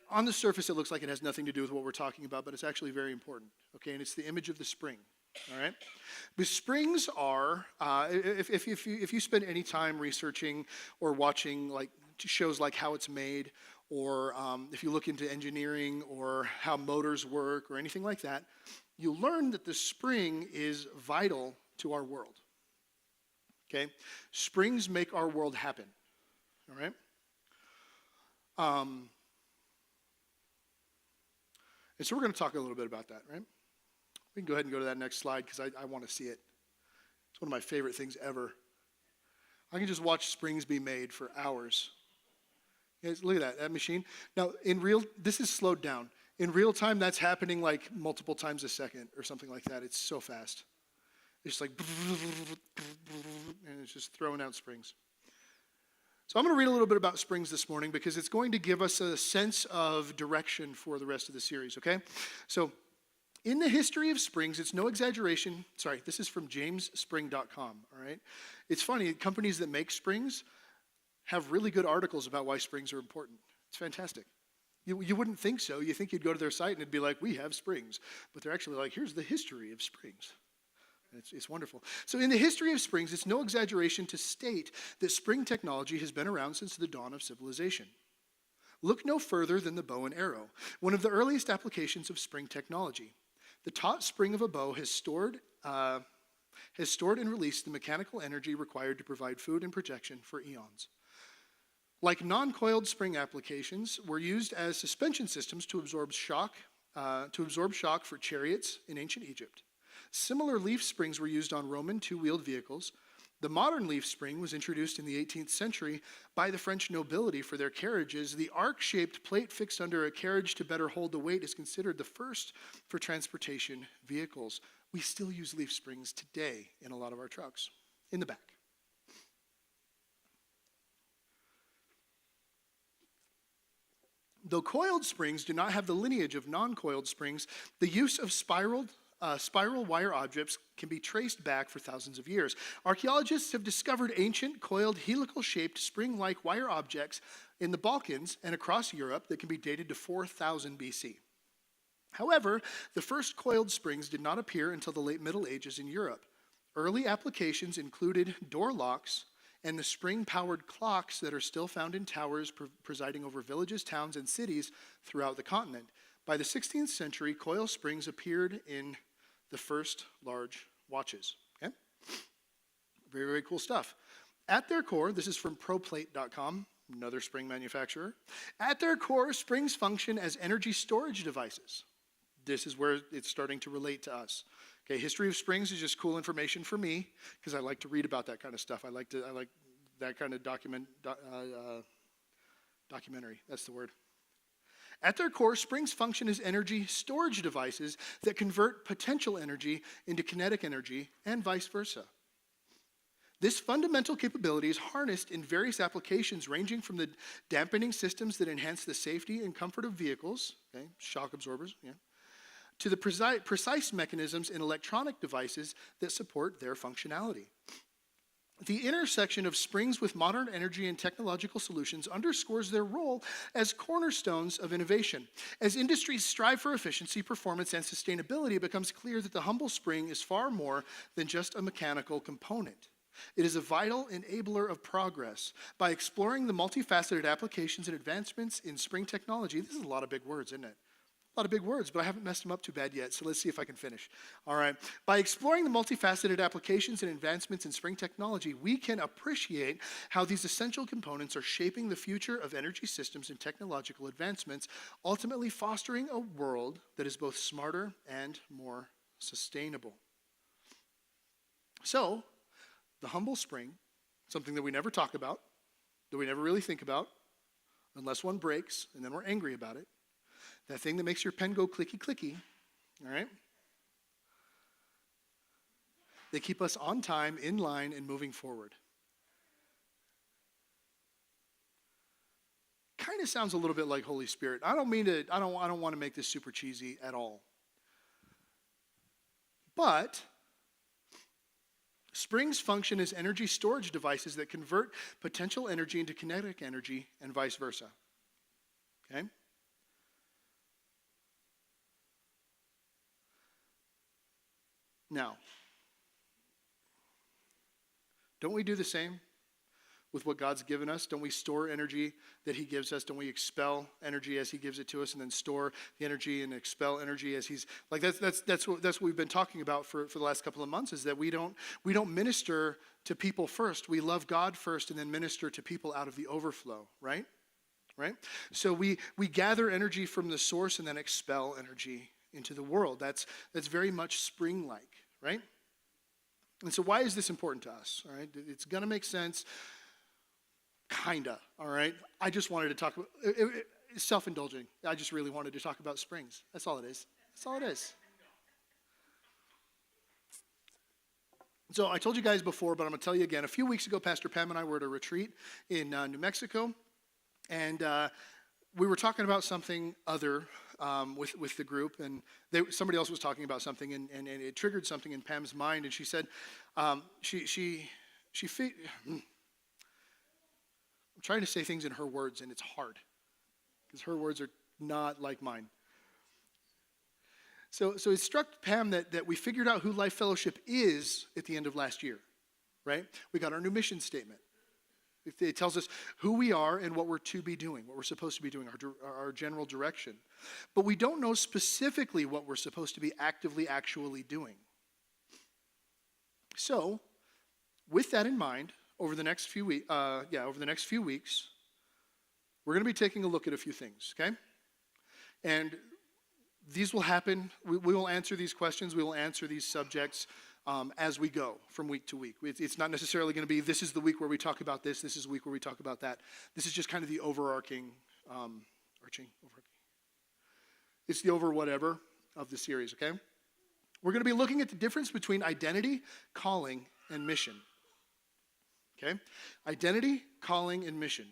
on the surface it looks like it has nothing to do with what we're talking about, but it's actually very important. Okay, and it's the image of the spring. All right, the springs are, if you spend any time researching or watching like shows like How It's Made, or if you look into engineering or how motors work or anything like that, you'll learn that the spring is vital to our world. Okay, springs make our world happen. All right. And so we're going to talk a little bit about that, right? We can go ahead and go to that next slide because I want to see it. It's one of my favorite things ever. I can just watch springs be made for hours. Guys, look at that machine. Now, this is slowed down. In real time, that's happening like multiple times a second or something like that. It's so fast. It's like, and it's just throwing out springs. So I'm going to read a little bit about springs this morning because it's going to give us a sense of direction for the rest of the series, okay? So in the history of springs, it's no exaggeration. Sorry, this is from jamesspring.com, all right? It's funny, companies that make springs have really good articles about why springs are important. It's fantastic. You wouldn't think so. You think you'd go to their site and it'd be like, we have springs. But they're actually like, here's the history of springs. It's wonderful. So in the history of springs, it's no exaggeration to state that spring technology has been around since the dawn of civilization. Look no further than the bow and arrow, one of the earliest applications of spring technology. The taut spring of a bow has stored and released the mechanical energy required to provide food and protection for eons. Like non-coiled spring applications, were used as suspension systems to absorb shock for chariots in ancient Egypt. Similar leaf springs were used on Roman two-wheeled vehicles. The modern leaf spring was introduced in the 18th century by the French nobility for their carriages. The arc-shaped plate fixed under a carriage to better hold the weight is considered the first for transportation vehicles. We still use leaf springs today in a lot of our trucks, in the back. Though coiled springs do not have the lineage of non-coiled springs, the use of spiral wire objects can be traced back for thousands of years. Archaeologists have discovered ancient coiled helical-shaped spring-like wire objects in the Balkans and across Europe that can be dated to 4000 BC. However, the first coiled springs did not appear until the late Middle Ages in Europe. Early applications included door locks and the spring-powered clocks that are still found in towers presiding over villages, towns, and cities throughout the continent. By the 16th century, coil springs appeared in the first large watches. Okay? Very, very cool stuff. At their core, this is from ProPlate.com, another spring manufacturer. At their core, springs function as energy storage devices. This is where it's starting to relate to us. Okay, history of springs is just cool information for me because I like to read about that kind of stuff. I like that kind of documentary. That's the word. At their core, springs function as energy storage devices that convert potential energy into kinetic energy and vice versa. This fundamental capability is harnessed in various applications ranging from the dampening systems that enhance the safety and comfort of vehicles, okay, shock absorbers, yeah, to the precise mechanisms in electronic devices that support their functionality. The intersection of springs with modern energy and technological solutions underscores their role as cornerstones of innovation. As industries strive for efficiency, performance, and sustainability, it becomes clear that the humble spring is far more than just a mechanical component. It is a vital enabler of progress. By exploring the multifaceted applications and advancements in spring technology, this is a lot of big words, isn't it? A lot of big words, but I haven't messed them up too bad yet, so let's see if I can finish. All right. By exploring the multifaceted applications and advancements in spring technology, we can appreciate how these essential components are shaping the future of energy systems and technological advancements, ultimately fostering a world that is both smarter and more sustainable. So, the humble spring, something that we never talk about, that we never really think about, unless one breaks, and then we're angry about it. That thing that makes your pen go clicky clicky, all right? They keep us on time, in line, and moving forward. Kind of sounds a little bit like Holy Spirit. I don't want to make this super cheesy at all. But springs function as energy storage devices that convert potential energy into kinetic energy and vice versa. Okay? Now, don't we do the same with what God's given us? Don't we store energy that he gives us? Don't we expel energy as he gives it to us and then store the energy and expel energy as he's, like that's what we've been talking about for the last couple of months, is that we don't minister to people first. We love God first and then minister to people out of the overflow, right? Right? So we gather energy from the source and then expel energy into the world. That's very much spring-like, right? And so why is this important to us? All right, it's going to make sense, kinda. All right, I just wanted to talk about self-indulging. I just really wanted to talk about springs. That's all it is. That's all it is. So I told you guys before, but I'm going to tell you again. A few weeks ago, Pastor Pam and I were at a retreat in New Mexico, and we were talking about something other with the group, and somebody else was talking about something, and it triggered something in Pam's mind, and she said, I'm trying to say things in her words, and it's hard, because her words are not like mine. So it struck Pam that we figured out who Life Fellowship is at the end of last year, right? We got our new mission statement. It tells us who we are and what we're to be doing, what we're supposed to be doing, our general direction. But we don't know specifically what we're supposed to be actually doing. So, with that in mind, over the next few weeks, we're going to be taking a look at a few things, okay? And these will happen. We will answer these questions. We will answer these subjects as we go from week to week. It's not necessarily going to be, this is the week where we talk about this, this is the week where we talk about that. This is just kind of the overarching, it's the over whatever of the series, okay? We're going to be looking at the difference between identity, calling, and mission. Okay? Identity, calling, and mission.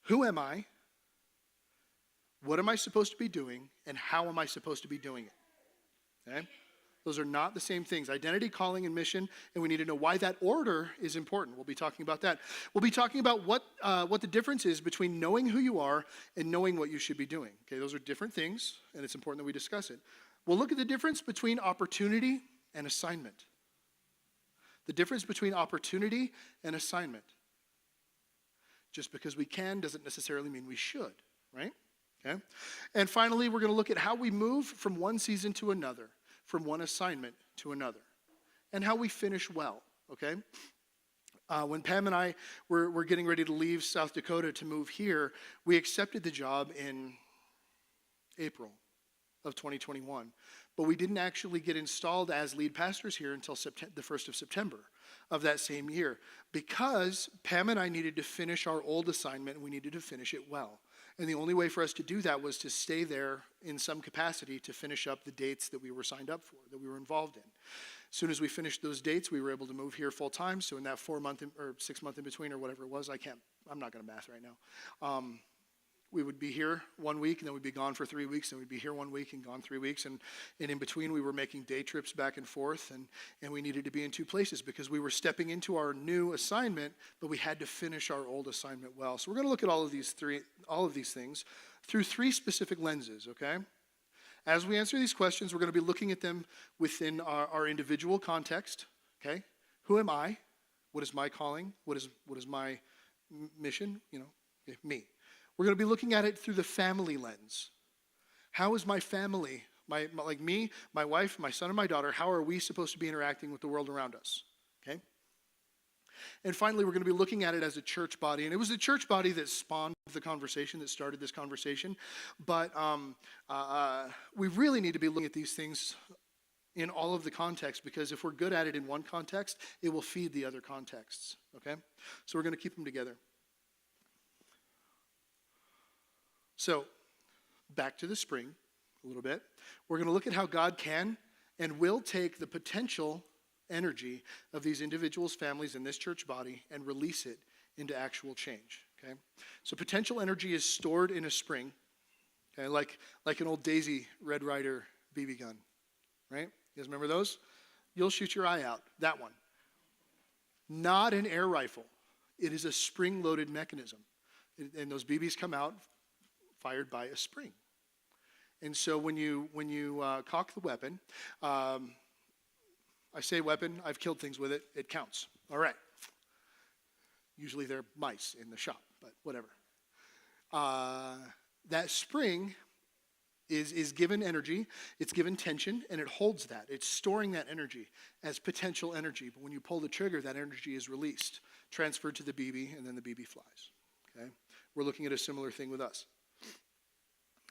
Who am I? What am I supposed to be doing? And how am I supposed to be doing it? Okay? Those are not the same things. Identity, calling, and mission, and we need to know why that order is important. We'll be talking about that. We'll be talking about what the difference is between knowing who you are and knowing what you should be doing. Okay, those are different things, and it's important that we discuss it. We'll look at the difference between opportunity and assignment. The difference between opportunity and assignment. Just because we can doesn't necessarily mean we should, right? Okay? And finally, we're going to look at how we move from one season to another, from one assignment to another, and how we finish well, okay? When Pam and I were getting ready to leave South Dakota to move here, we accepted the job in April of 2021, but we didn't actually get installed as lead pastors here until the 1st of September of that same year, because Pam and I needed to finish our old assignment, and we needed to finish it well. And the only way for us to do that was to stay there in some capacity to finish up the dates that we were signed up for, that we were involved in. As soon as we finished those dates, we were able to move here full time. So in that 4 month or 6 month in between or whatever it was, I'm not going to math right now. We would be here 1 week, and then we'd be gone for 3 weeks, and we'd be here 1 week and gone 3 weeks. And in between, we were making day trips back and forth, and we needed to be in two places because we were stepping into our new assignment, but we had to finish our old assignment well. So we're going to look at all of these things through three specific lenses, okay? As we answer these questions, we're going to be looking at them within our individual context, okay? Who am I? What is my calling? What is my mission? Me. We're going to be looking at it through the family lens. How is my family, like me, my wife, my son, and my daughter, how are we supposed to be interacting with the world around us? Okay? And finally, we're going to be looking at it as a church body. And it was the church body that spawned the conversation, that started this conversation. But we really need to be looking at these things in all of the context, because if we're good at it in one context, it will feed the other contexts. Okay? So we're going to keep them together. So, back to the spring a little bit. We're going to look at how God can and will take the potential energy of these individuals, families, in this church body and release it into actual change, okay? So potential energy is stored in a spring, okay, like an old Daisy Red Ryder BB gun, right? You guys remember those? You'll shoot your eye out, that one. Not an air rifle. It is a spring-loaded mechanism. And those BBs come out fired by a spring. And so when you cock the weapon, I say weapon, I've killed things with it, it counts. All right. Usually they're mice in the shop, but whatever. That spring is given energy, it's given tension, and it holds that. It's storing that energy as potential energy. But when you pull the trigger, that energy is released, transferred to the BB, and then the BB flies. Okay? We're looking at a similar thing with us.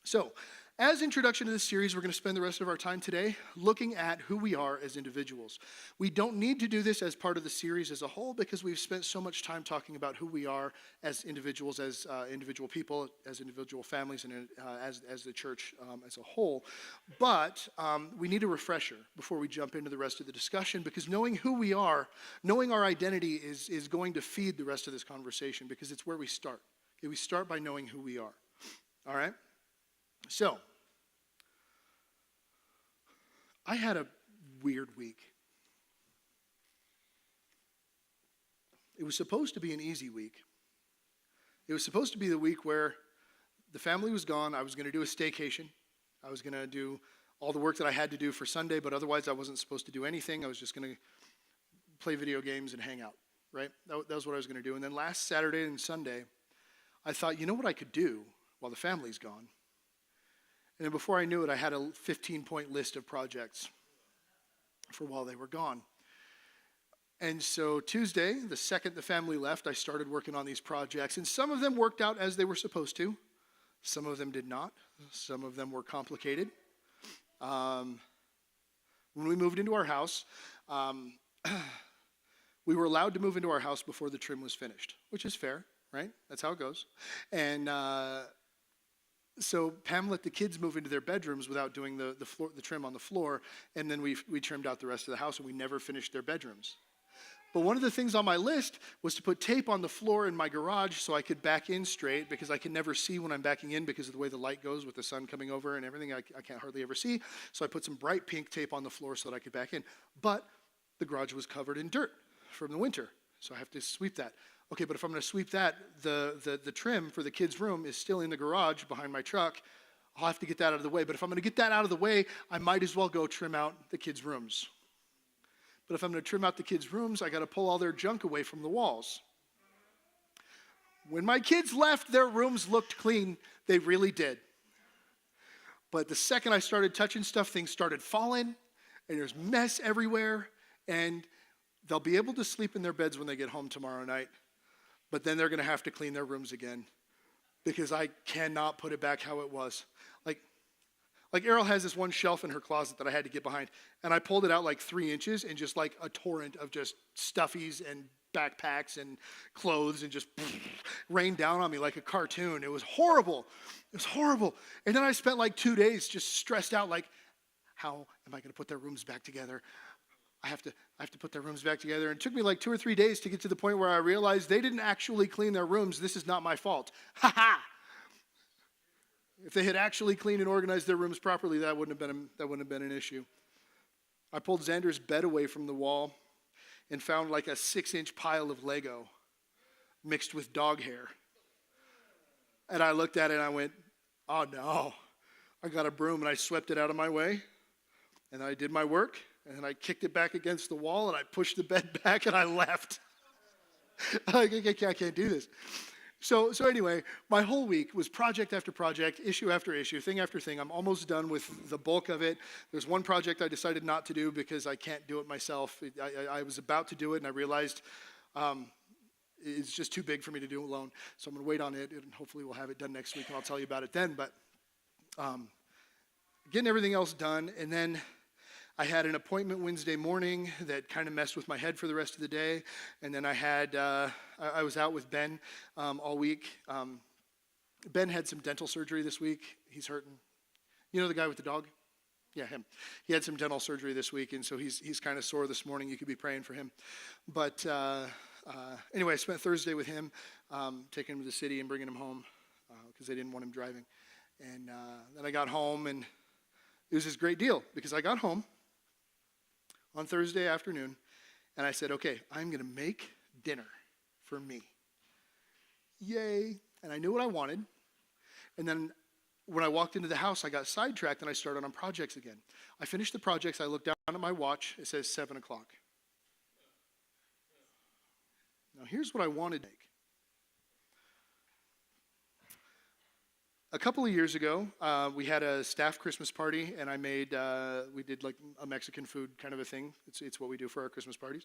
So, as introduction to this series, we're going to spend the rest of our time today looking at who we are as individuals. We don't need to do this as part of the series as a whole because we've spent so much time talking about who we are as individuals, as individual people, as individual families, and as the church as a whole. But we need a refresher before we jump into the rest of the discussion, because knowing who we are, knowing our identity is going to feed the rest of this conversation, because it's where we start. Okay, we start by knowing who we are. All right? So, I had a weird week. It was supposed to be an easy week. It was supposed to be the week where the family was gone. I was going to do a staycation. I was going to do all the work that I had to do for Sunday, but otherwise I wasn't supposed to do anything. I was just going to play video games and hang out, right? That was what I was going to do. And then last Saturday and Sunday, I thought, you know what I could do while the family's gone? And then before I knew it, I had a 15-point list of projects for while they were gone. And so Tuesday, the second the family left, I started working on these projects. And some of them worked out as they were supposed to. Some of them did not. Some of them were complicated. When we moved into our house, we were allowed to move into our house before the trim was finished, which is fair, right? That's how it goes. And so Pam let the kids move into their bedrooms without doing the trim on the floor, and then we trimmed out the rest of the house, and we never finished their bedrooms. But one of the things on my list was to put tape on the floor in my garage so I could back in straight, because I can never see when I'm backing in because of the way the light goes with the sun coming over and everything. I can't hardly ever see. So I put some bright pink tape on the floor so that I could back in. But the garage was covered in dirt from the winter, so I have to sweep that. Okay, but if I'm going to sweep that, the trim for the kids' room is still in the garage behind my truck. I'll have to get that out of the way. But if I'm going to get that out of the way, I might as well go trim out the kids' rooms. But if I'm going to trim out the kids' rooms, I got to pull all their junk away from the walls. When my kids left, their rooms looked clean. They really did. But the second I started touching stuff, things started falling, and there's mess everywhere, and they'll be able to sleep in their beds when they get home tomorrow night, but then they're going to have to clean their rooms again because I cannot put it back how it was. Like Errol has this one shelf in her closet that I had to get behind, and I pulled it out like 3 inches, and just like a torrent of just stuffies and backpacks and clothes and just rained down on me like a cartoon. It was horrible. It was horrible. And then I spent like 2 days just stressed out, like, how am I going to put their rooms back together? I have to put their rooms back together. And it took me like 2 or 3 days to get to the point where I realized they didn't actually clean their rooms. This is not my fault. Ha ha! If they had actually cleaned and organized their rooms properly, that wouldn't have been an issue. I pulled Xander's bed away from the wall and found like a 6-inch pile of Lego mixed with dog hair. And I looked at it and I went, oh no. I got a broom and I swept it out of my way. And I did my work. And I kicked it back against the wall and I pushed the bed back and I left. I can't do this. So anyway, my whole week was project after project, issue after issue, thing after thing. I'm almost done with the bulk of it. There's one project I decided not to do because I can't do it myself. I was about to do it and I realized it's just too big for me to do alone. So I'm going to wait on it and hopefully we'll have it done next week and I'll tell you about it then. But getting everything else done, and then I had an appointment Wednesday morning that kind of messed with my head for the rest of the day. And then I was out with Ben all week. Ben had some dental surgery this week. He's hurting. You know the guy with the dog? Yeah, him. He had some dental surgery this week, and so he's kind of sore this morning. You could be praying for him. But anyway, I spent Thursday with him, taking him to the city and bringing him home because they didn't want him driving. And then I got home, and it was this great deal because I got home on Thursday afternoon, and I said, okay, I'm going to make dinner for me. Yay. And I knew what I wanted. And then when I walked into the house, I got sidetracked, and I started on projects again. I finished the projects. I looked down at my watch. It says 7 o'clock. Now, here's what I wanted to make. A couple of years ago, we had a staff Christmas party, and we did like a Mexican food kind of a thing. It's what we do for our Christmas parties.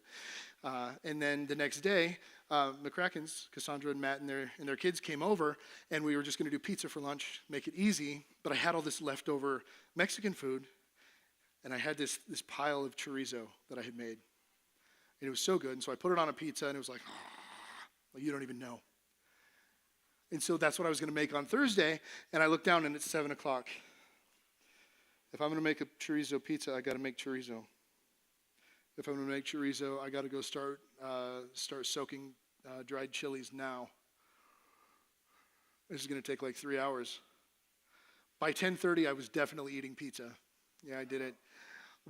And then the next day, McCracken's, Cassandra and Matt and their kids came over, and we were just going to do pizza for lunch, make it easy. But I had all this leftover Mexican food, and I had this pile of chorizo that I had made. And it was so good, and so I put it on a pizza, and it was like, you don't even know. And so that's what I was going to make on Thursday, and I looked down, and it's 7 o'clock. If I'm going to make a chorizo pizza, I got to make chorizo. If I'm going to make chorizo, I got to go start soaking dried chilies now. This is going to take like 3 hours. By 10:30, I was definitely eating pizza. Yeah, I did it.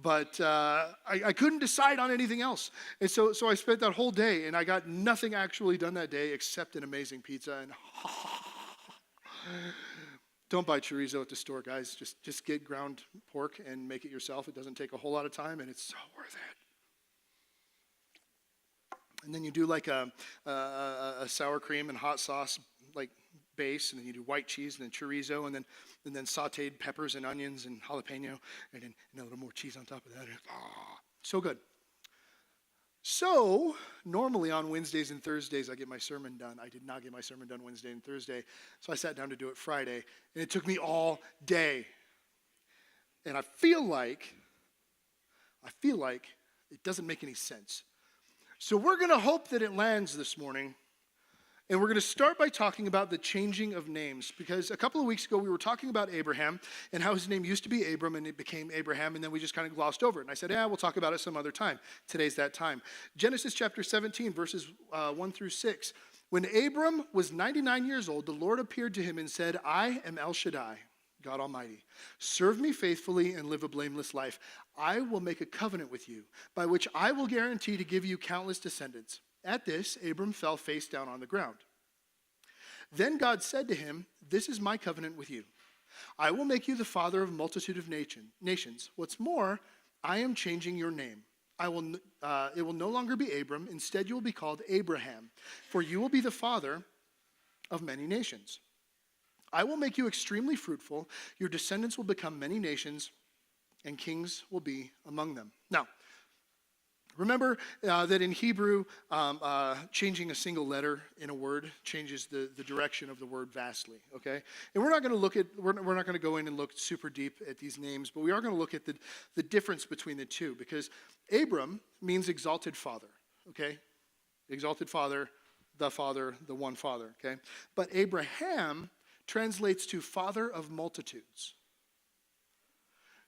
But I couldn't decide on anything else. And so I spent that whole day, and I got nothing actually done that day except an amazing pizza. And don't buy chorizo at the store, guys. Just get ground pork and make it yourself. It doesn't take a whole lot of time, and it's so worth it. And then you do like a sour cream and hot sauce like base, and then you do white cheese and then chorizo, and then sauteed peppers and onions and jalapeno, and then a little more cheese on top of that. So good. So normally on Wednesdays and Thursdays I get my sermon done. I did not get my sermon done Wednesday and Thursday, so I sat down to do it Friday, and it took me all day. And I feel like it doesn't make any sense. So we're going to hope that it lands this morning, And we're going to start by talking about the changing of names, because a couple of weeks ago we were talking about Abraham and how his name used to be Abram and it became Abraham, and then we just kind of glossed over it. And I said, yeah, we'll talk about it some other time. Today's that time. Genesis chapter 17, verses 1 through 6. When Abram was 99 years old, the Lord appeared to him and said, I am El Shaddai, God Almighty. Serve me faithfully and live a blameless life. I will make a covenant with you, by which I will guarantee to give you countless descendants. At this, Abram fell face down on the ground. Then God said to him, this is my covenant with you. I will make you the father of a multitude of nations. What's more, I am changing your name. It will no longer be Abram. Instead, you will be called Abraham, for you will be the father of many nations. I will make you extremely fruitful. Your descendants will become many nations, and kings will be among them. Now, remember that in Hebrew, changing a single letter in a word changes the direction of the word vastly, okay? And we're not going to go in and look super deep at these names, but we are going to look at the difference between the two, because Abram means exalted father, okay? Exalted father, the one father, okay? But Abraham translates to father of multitudes.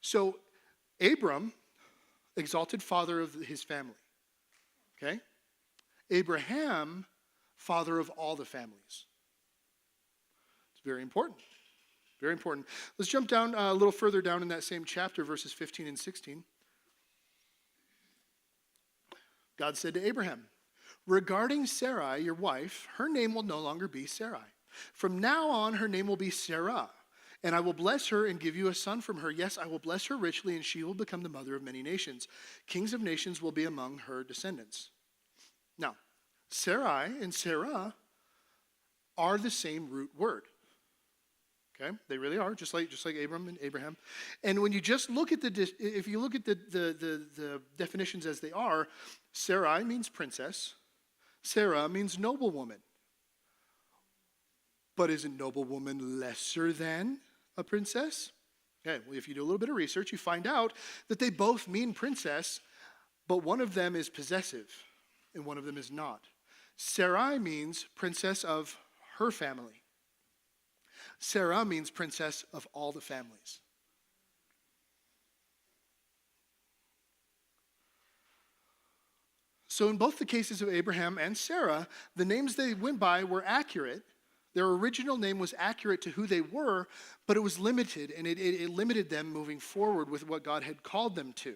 So Abram, exalted father of his family, okay? Abraham, father of all the families. It's very important, very important. Let's jump down a little further down in that same chapter, verses 15 and 16. God said to Abraham, regarding Sarai, your wife, her name will no longer be Sarai. From now on, her name will be Sarah. And I will bless her and give you a son from her. Yes, I will bless her richly, and she will become the mother of many nations. Kings of nations will be among her descendants. Now, Sarai and Sarah are the same root word. Okay, they really are, just like Abram and Abraham. And when you just look at if you look at the definitions as they are, Sarai means princess. Sarah means noblewoman. But is a noblewoman lesser than a princess? Okay, well, if you do a little bit of research, you find out that they both mean princess, but one of them is possessive and one of them is not. Sarai means princess of her family. Sarah means princess of all the families. So in both the cases of Abraham and Sarah, the names they went by were accurate. Their original name was accurate to who they were, but it was limited, and it limited them moving forward with what God had called them to.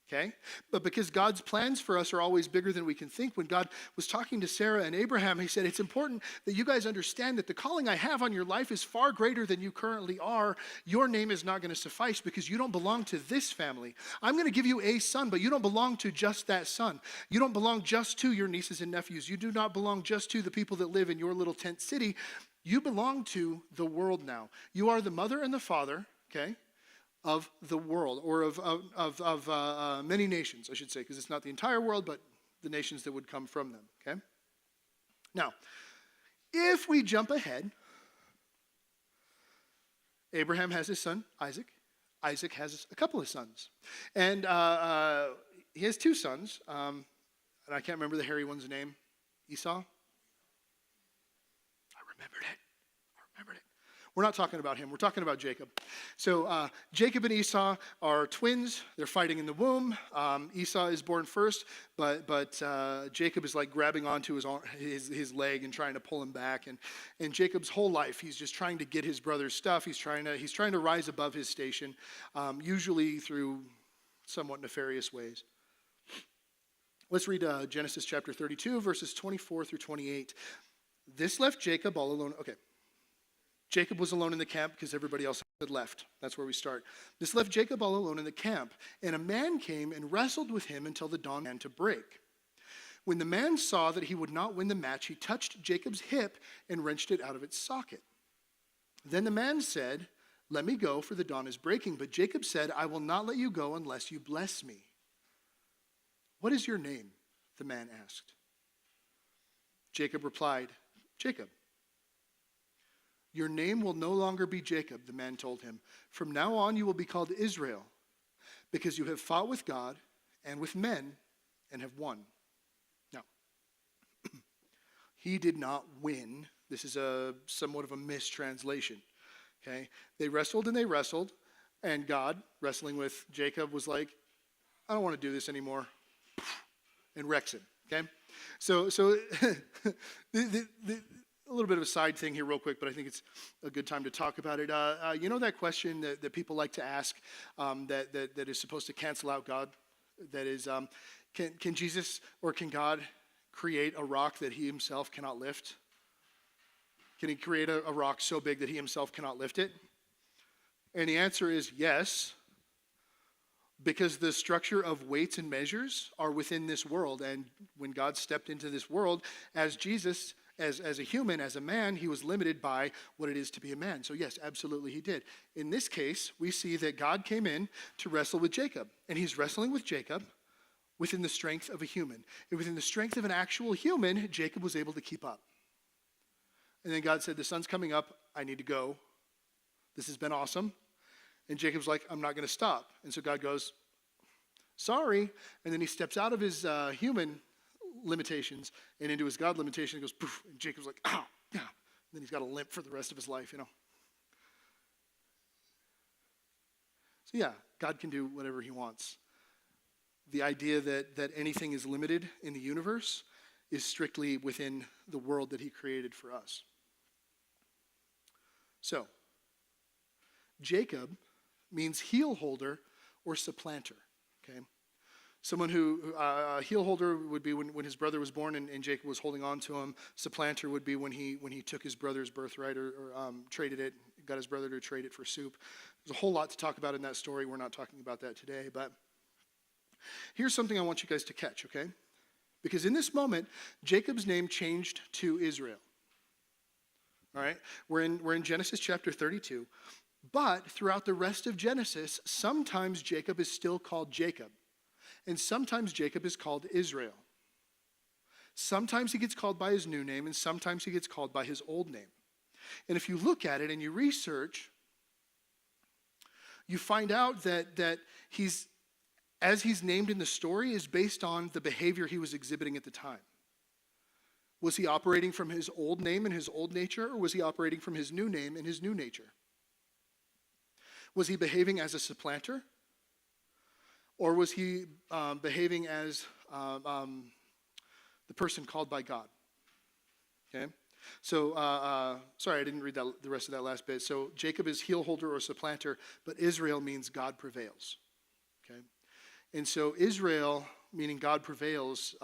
Okay? But because God's plans for us are always bigger than we can think, when God was talking to Sarah and Abraham, he said, it's important that you guys understand that the calling I have on your life is far greater than you currently are. Your name is not going to suffice because you don't belong to this family. I'm going to give you a son, but you don't belong to just that son. You don't belong just to your nieces and nephews. You do not belong just to the people that live in your little tent city. You belong to the world now. You are the mother and the father, okay, of the world, or of many nations, I should say, because it's not the entire world, but the nations that would come from them, okay? Now, if we jump ahead, Abraham has his son, Isaac. Isaac has a couple of sons. And he has two sons, and I can't remember the hairy one's name. Esau? I remembered it. We're not talking about him. We're talking about Jacob. So Jacob and Esau are twins. They're fighting in the womb. Esau is born first, but Jacob is like grabbing onto his leg and trying to pull him back. And Jacob's whole life, he's just trying to get his brother's stuff. He's trying to rise above his station, usually through somewhat nefarious ways. Let's read Genesis chapter 32, verses 24 through 28. This left Jacob all alone. Okay. Jacob was alone in the camp because everybody else had left. That's where we start. This left Jacob all alone in the camp, and a man came and wrestled with him until the dawn began to break. When the man saw that he would not win the match, he touched Jacob's hip and wrenched it out of its socket. Then the man said, let me go, for the dawn is breaking. But Jacob said, I will not let you go unless you bless me. What is your name? The man asked. Jacob replied, Jacob. Your name will no longer be Jacob, the man told him. From now on you will be called Israel, because you have fought with God and with men and have won. Now, He did not win. This is somewhat of a mistranslation. Okay? They wrestled and they wrestled, and God, wrestling with Jacob, was like, I don't want to do this anymore, and wrecks him. Okay? So a little bit of a side thing here real quick, but I think it's a good time to talk about it. You know that question that people like to ask that is supposed to cancel out God? That is, can Jesus or can God create a rock that he himself cannot lift? Can he create a rock so big that he himself cannot lift it? And the answer is yes, because the structure of weights and measures are within this world. And when God stepped into this world as Jesus, as a human, as a man, he was limited by what it is to be a man. So yes, absolutely he did. In this case, we see that God came in to wrestle with Jacob. And he's wrestling with Jacob within the strength of a human. And within the strength of an actual human, Jacob was able to keep up. And then God said, the sun's coming up. I need to go. This has been awesome. And Jacob's like, I'm not going to stop. And so God goes, sorry. And then he steps out of his human limitations and into his God limitation. He goes, poof. And Jacob's like, ow, yeah. And then he's got a limp for the rest of his life, you know. So yeah, God can do whatever he wants. The idea that anything is limited in the universe is strictly within the world that he created for us. So, Jacob means heel holder or supplanter, okay? Someone who, heel holder would be when his brother was born and Jacob was holding on to him. Supplanter would be when he took his brother's birthright or traded it, got his brother to trade it for soup. There's a whole lot to talk about in that story. We're not talking about that today, but here's something I want you guys to catch, okay? Because in this moment, Jacob's name changed to Israel. All right? We're in Genesis chapter 32. But throughout the rest of Genesis, sometimes Jacob is still called Jacob. And sometimes Jacob is called Israel. Sometimes he gets called by his new name, and sometimes he gets called by his old name. And if you look at it and you research, you find out that he's named in the story is based on the behavior he was exhibiting at the time. Was he operating from his old name and his old nature, or was he operating from his new name and his new nature? Was he behaving as a supplanter? Or was he behaving as the person called by God? Okay? So, sorry, I didn't read the rest of that last bit. So Jacob is heel holder or supplanter, but Israel means God prevails. Okay? And so Israel, meaning God prevails,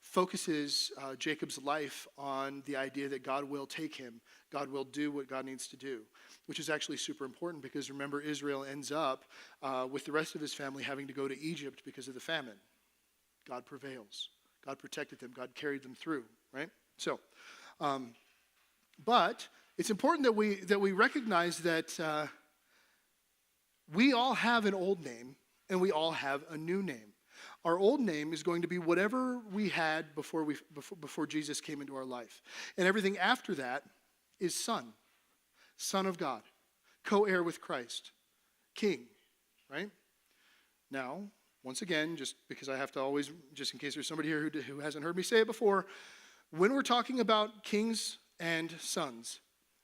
focuses Jacob's life on the idea that God will take him. God will do what God needs to do, which is actually super important because remember, Israel ends up with the rest of his family having to go to Egypt because of the famine. God prevails. God protected them. God carried them through, right? So, but it's important that we recognize that we all have an old name and we all have a new name. Our old name is going to be whatever we had before Jesus came into our life. And everything after that is son of God, co-heir with Christ, king, right? Now, once again, just because I have to always, just in case there's somebody here who hasn't heard me say it before, when we're talking about kings and sons,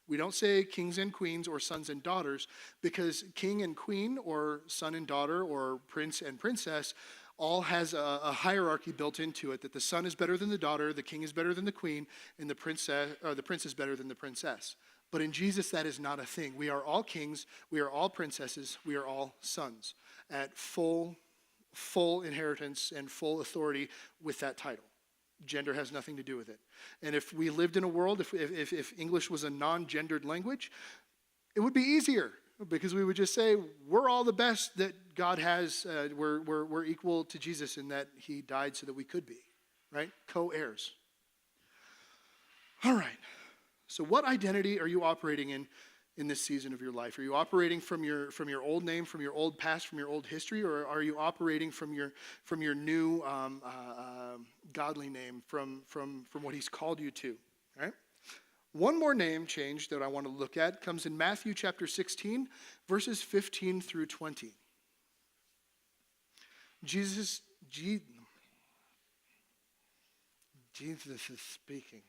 we don't say kings and queens or sons and daughters, because king and queen or son and daughter or prince and princess all has a hierarchy built into it, that the son is better than the daughter, the king is better than the queen, and the prince is better than the princess. But in Jesus, that is not a thing. We are all kings, we are all princesses, we are all sons at full inheritance and full authority with that title. Gender has nothing to do with it. And if we lived in a world, if English was a non-gendered language, it would be easier because we would just say, we're all the best that God has. We're equal to Jesus in that he died so that we could be, right? Co-heirs. All right. So what identity are you operating in this season of your life? Are you operating from your old name, from your old past, from your old history, or are you operating from your new godly name, from what he's called you to? All right? One more name change that I want to look at comes in Matthew chapter 16, verses 15 through 20. Jesus is speaking.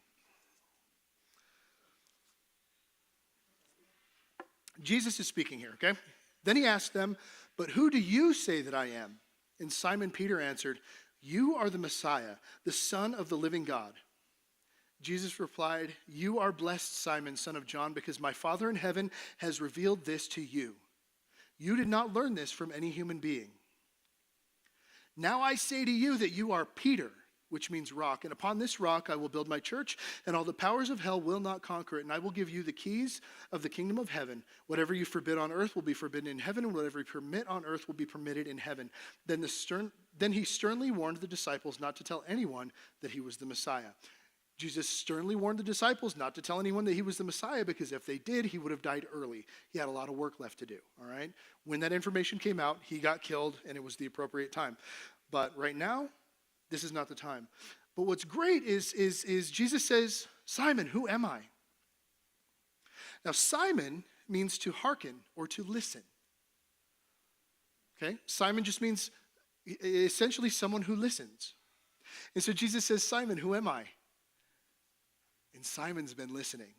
Jesus is speaking here, okay? Then he asked them, "But who do you say that I am?" And Simon Peter answered, "You are the Messiah, the Son of the living God." Jesus replied, "You are blessed, Simon, son of John, because my Father in heaven has revealed this to you. You did not learn this from any human being. Now I say to you that you are Peter," which means rock, "and upon this rock I will build my church, and all the powers of hell will not conquer it. And I will give you the keys of the kingdom of heaven. Whatever you forbid on earth will be forbidden in heaven, and whatever you permit on earth will be permitted in heaven." Then he sternly warned the disciples not to tell anyone that he was the Messiah. Jesus sternly warned the disciples not to tell anyone that he was the Messiah, because if they did, he would have died early. He had a lot of work left to do, all right? When that information came out, he got killed, and it was the appropriate time. But right now, this is not the time. But what's great is Jesus says, "Simon, who am I?" Now, Simon means to hearken or to listen. Okay? Simon just means essentially someone who listens. And so Jesus says, "Simon, who am I?" And Simon's been listening.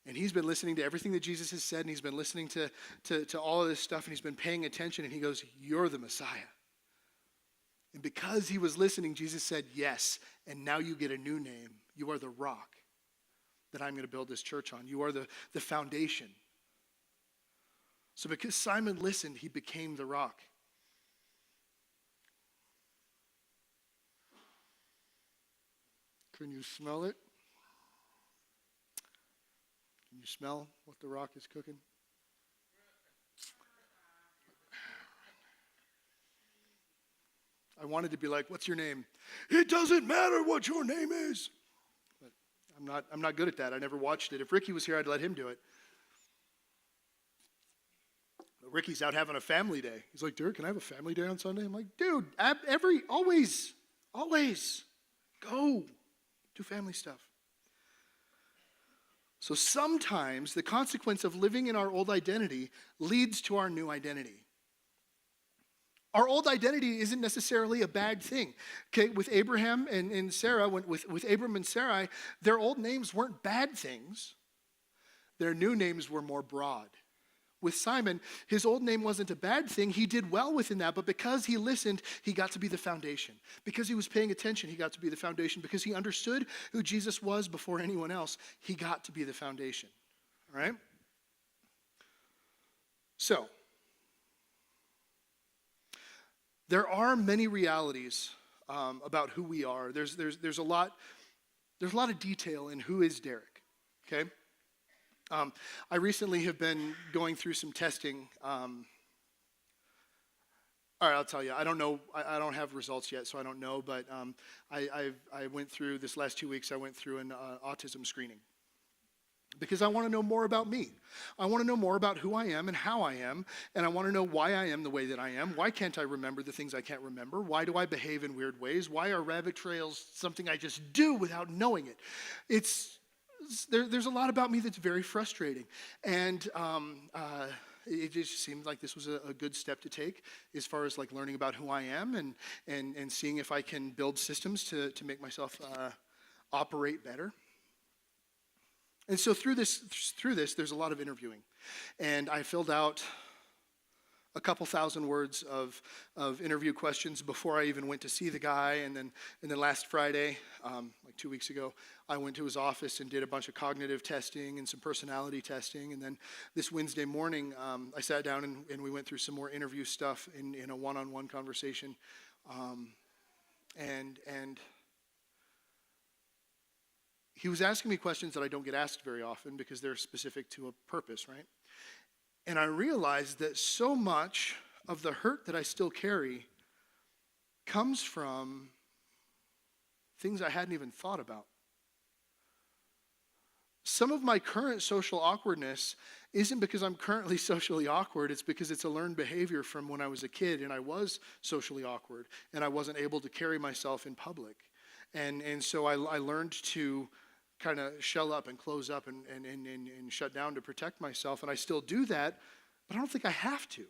And he's been listening to everything that Jesus has said, and he's been listening to all of this stuff, and he's been paying attention, and he goes, "You're the Messiah." And because he was listening, Jesus said, "Yes, and now you get a new name. You are the rock that I'm going to build this church on. You are the foundation." So because Simon listened, he became the rock. Can you smell it? Can you smell what the rock is cooking? I wanted to be like, "What's your name?" "It doesn't matter what your name is." But I'm not good at that. I never watched it. If Ricky was here, I'd let him do it. But Ricky's out having a family day. He's like, "Derek, can I have a family day on Sunday?" I'm like, "Dude, always go do family stuff." So sometimes the consequence of living in our old identity leads to our new identity. Our old identity isn't necessarily a bad thing. Okay, with Abraham and Sarah, with Abram and Sarai, their old names weren't bad things. Their new names were more broad. With Simon, his old name wasn't a bad thing. He did well within that, but because he listened, he got to be the foundation. Because he was paying attention, he got to be the foundation. Because he understood who Jesus was before anyone else, he got to be the foundation. All right? So, there are many realities about who we are. There's a lot of detail in who is Derek. Okay, I recently have been going through some testing. All right, I'll tell you. I don't know. I don't have results yet, so I don't know. But I went through this last 2 weeks. I went through an autism screening. Because I want to know more about me. I want to know more about who I am and how I am, and I want to know why I am the way that I am. Why can't I remember the things I can't remember? Why do I behave in weird ways? Why are rabbit trails something I just do without knowing it? There's a lot about me that's very frustrating, and it just seemed like this was a good step to take as far as like learning about who I am and seeing if I can build systems to make myself operate better. And so through this, there's a lot of interviewing. And I filled out a couple thousand words of interview questions before I even went to see the guy. And then last Friday, like 2 weeks ago, I went to his office and did a bunch of cognitive testing and some personality testing. And then this Wednesday morning, I sat down and we went through some more interview stuff in a one-on-one conversation. And he was asking me questions that I don't get asked very often because they're specific to a purpose, right? And I realized that so much of the hurt that I still carry comes from things I hadn't even thought about. Some of my current social awkwardness isn't because I'm currently socially awkward. It's because it's a learned behavior from when I was a kid and I was socially awkward and I wasn't able to carry myself in public. And so I learned to kind of shell up and close up and shut down to protect myself. And I still do that, but I don't think I have to.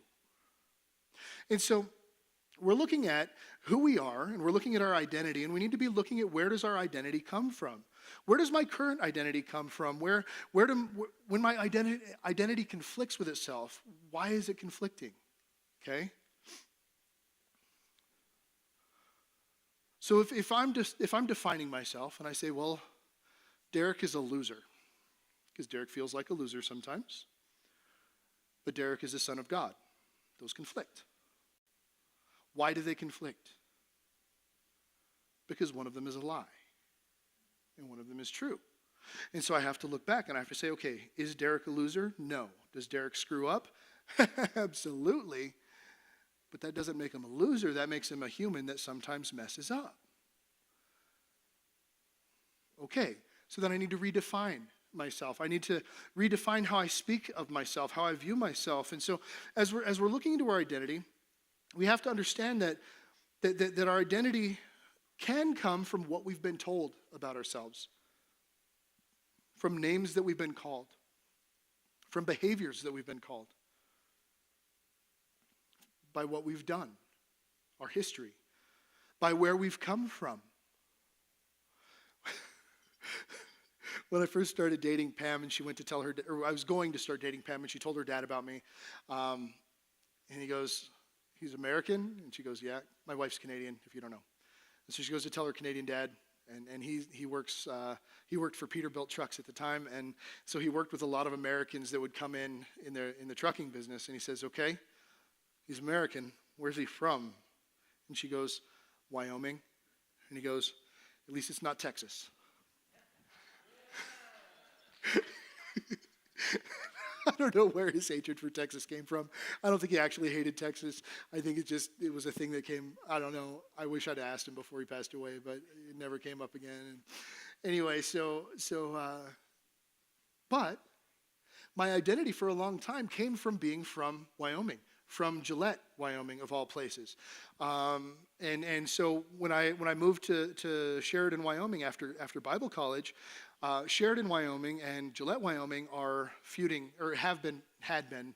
And so we're looking at who we are, and we're looking at our identity, and we need to be looking at where does our identity come from? Where does my current identity come from? When my identity conflicts with itself, why is it conflicting? Okay? So if I'm defining myself and I say, well, Derek is a loser, because Derek feels like a loser sometimes, but Derek is the son of God. Those conflict. Why do they conflict? Because one of them is a lie and one of them is true. And so I have to look back and I have to say, okay, is Derek a loser? No. Does Derek screw up? Absolutely. But that doesn't make him a loser. That makes him a human that sometimes messes up. Okay, so then I need to redefine myself. I need to redefine how I speak of myself, how I view myself. And so as we're looking into our identity, we have to understand that our identity can come from what we've been told about ourselves, from names that we've been called, from behaviors that we've been called, by what we've done, our history, by where we've come from. When I first started dating Pam and she went to tell her, or I was going to start dating Pam and she told her dad about me, and he goes, he's American? And she goes, yeah, my wife's Canadian, if you don't know. And so she goes to tell her Canadian dad, and he worked for Peterbilt Trucks at the time, and so he worked with a lot of Americans that would come in the trucking business, and he says, okay, he's American. Where's he from? And she goes, Wyoming. And he goes, at least it's not Texas. I don't know where his hatred for Texas came from. I don't think he actually hated Texas. I think it was a thing that came, I don't know. I wish I'd asked him before he passed away, but it never came up again. And anyway, but my identity for a long time came from being from Wyoming, from Gillette, Wyoming, of all places. And so when I moved to Sheridan, Wyoming after Bible college, Sheridan, Wyoming and Gillette, Wyoming are feuding, or had been,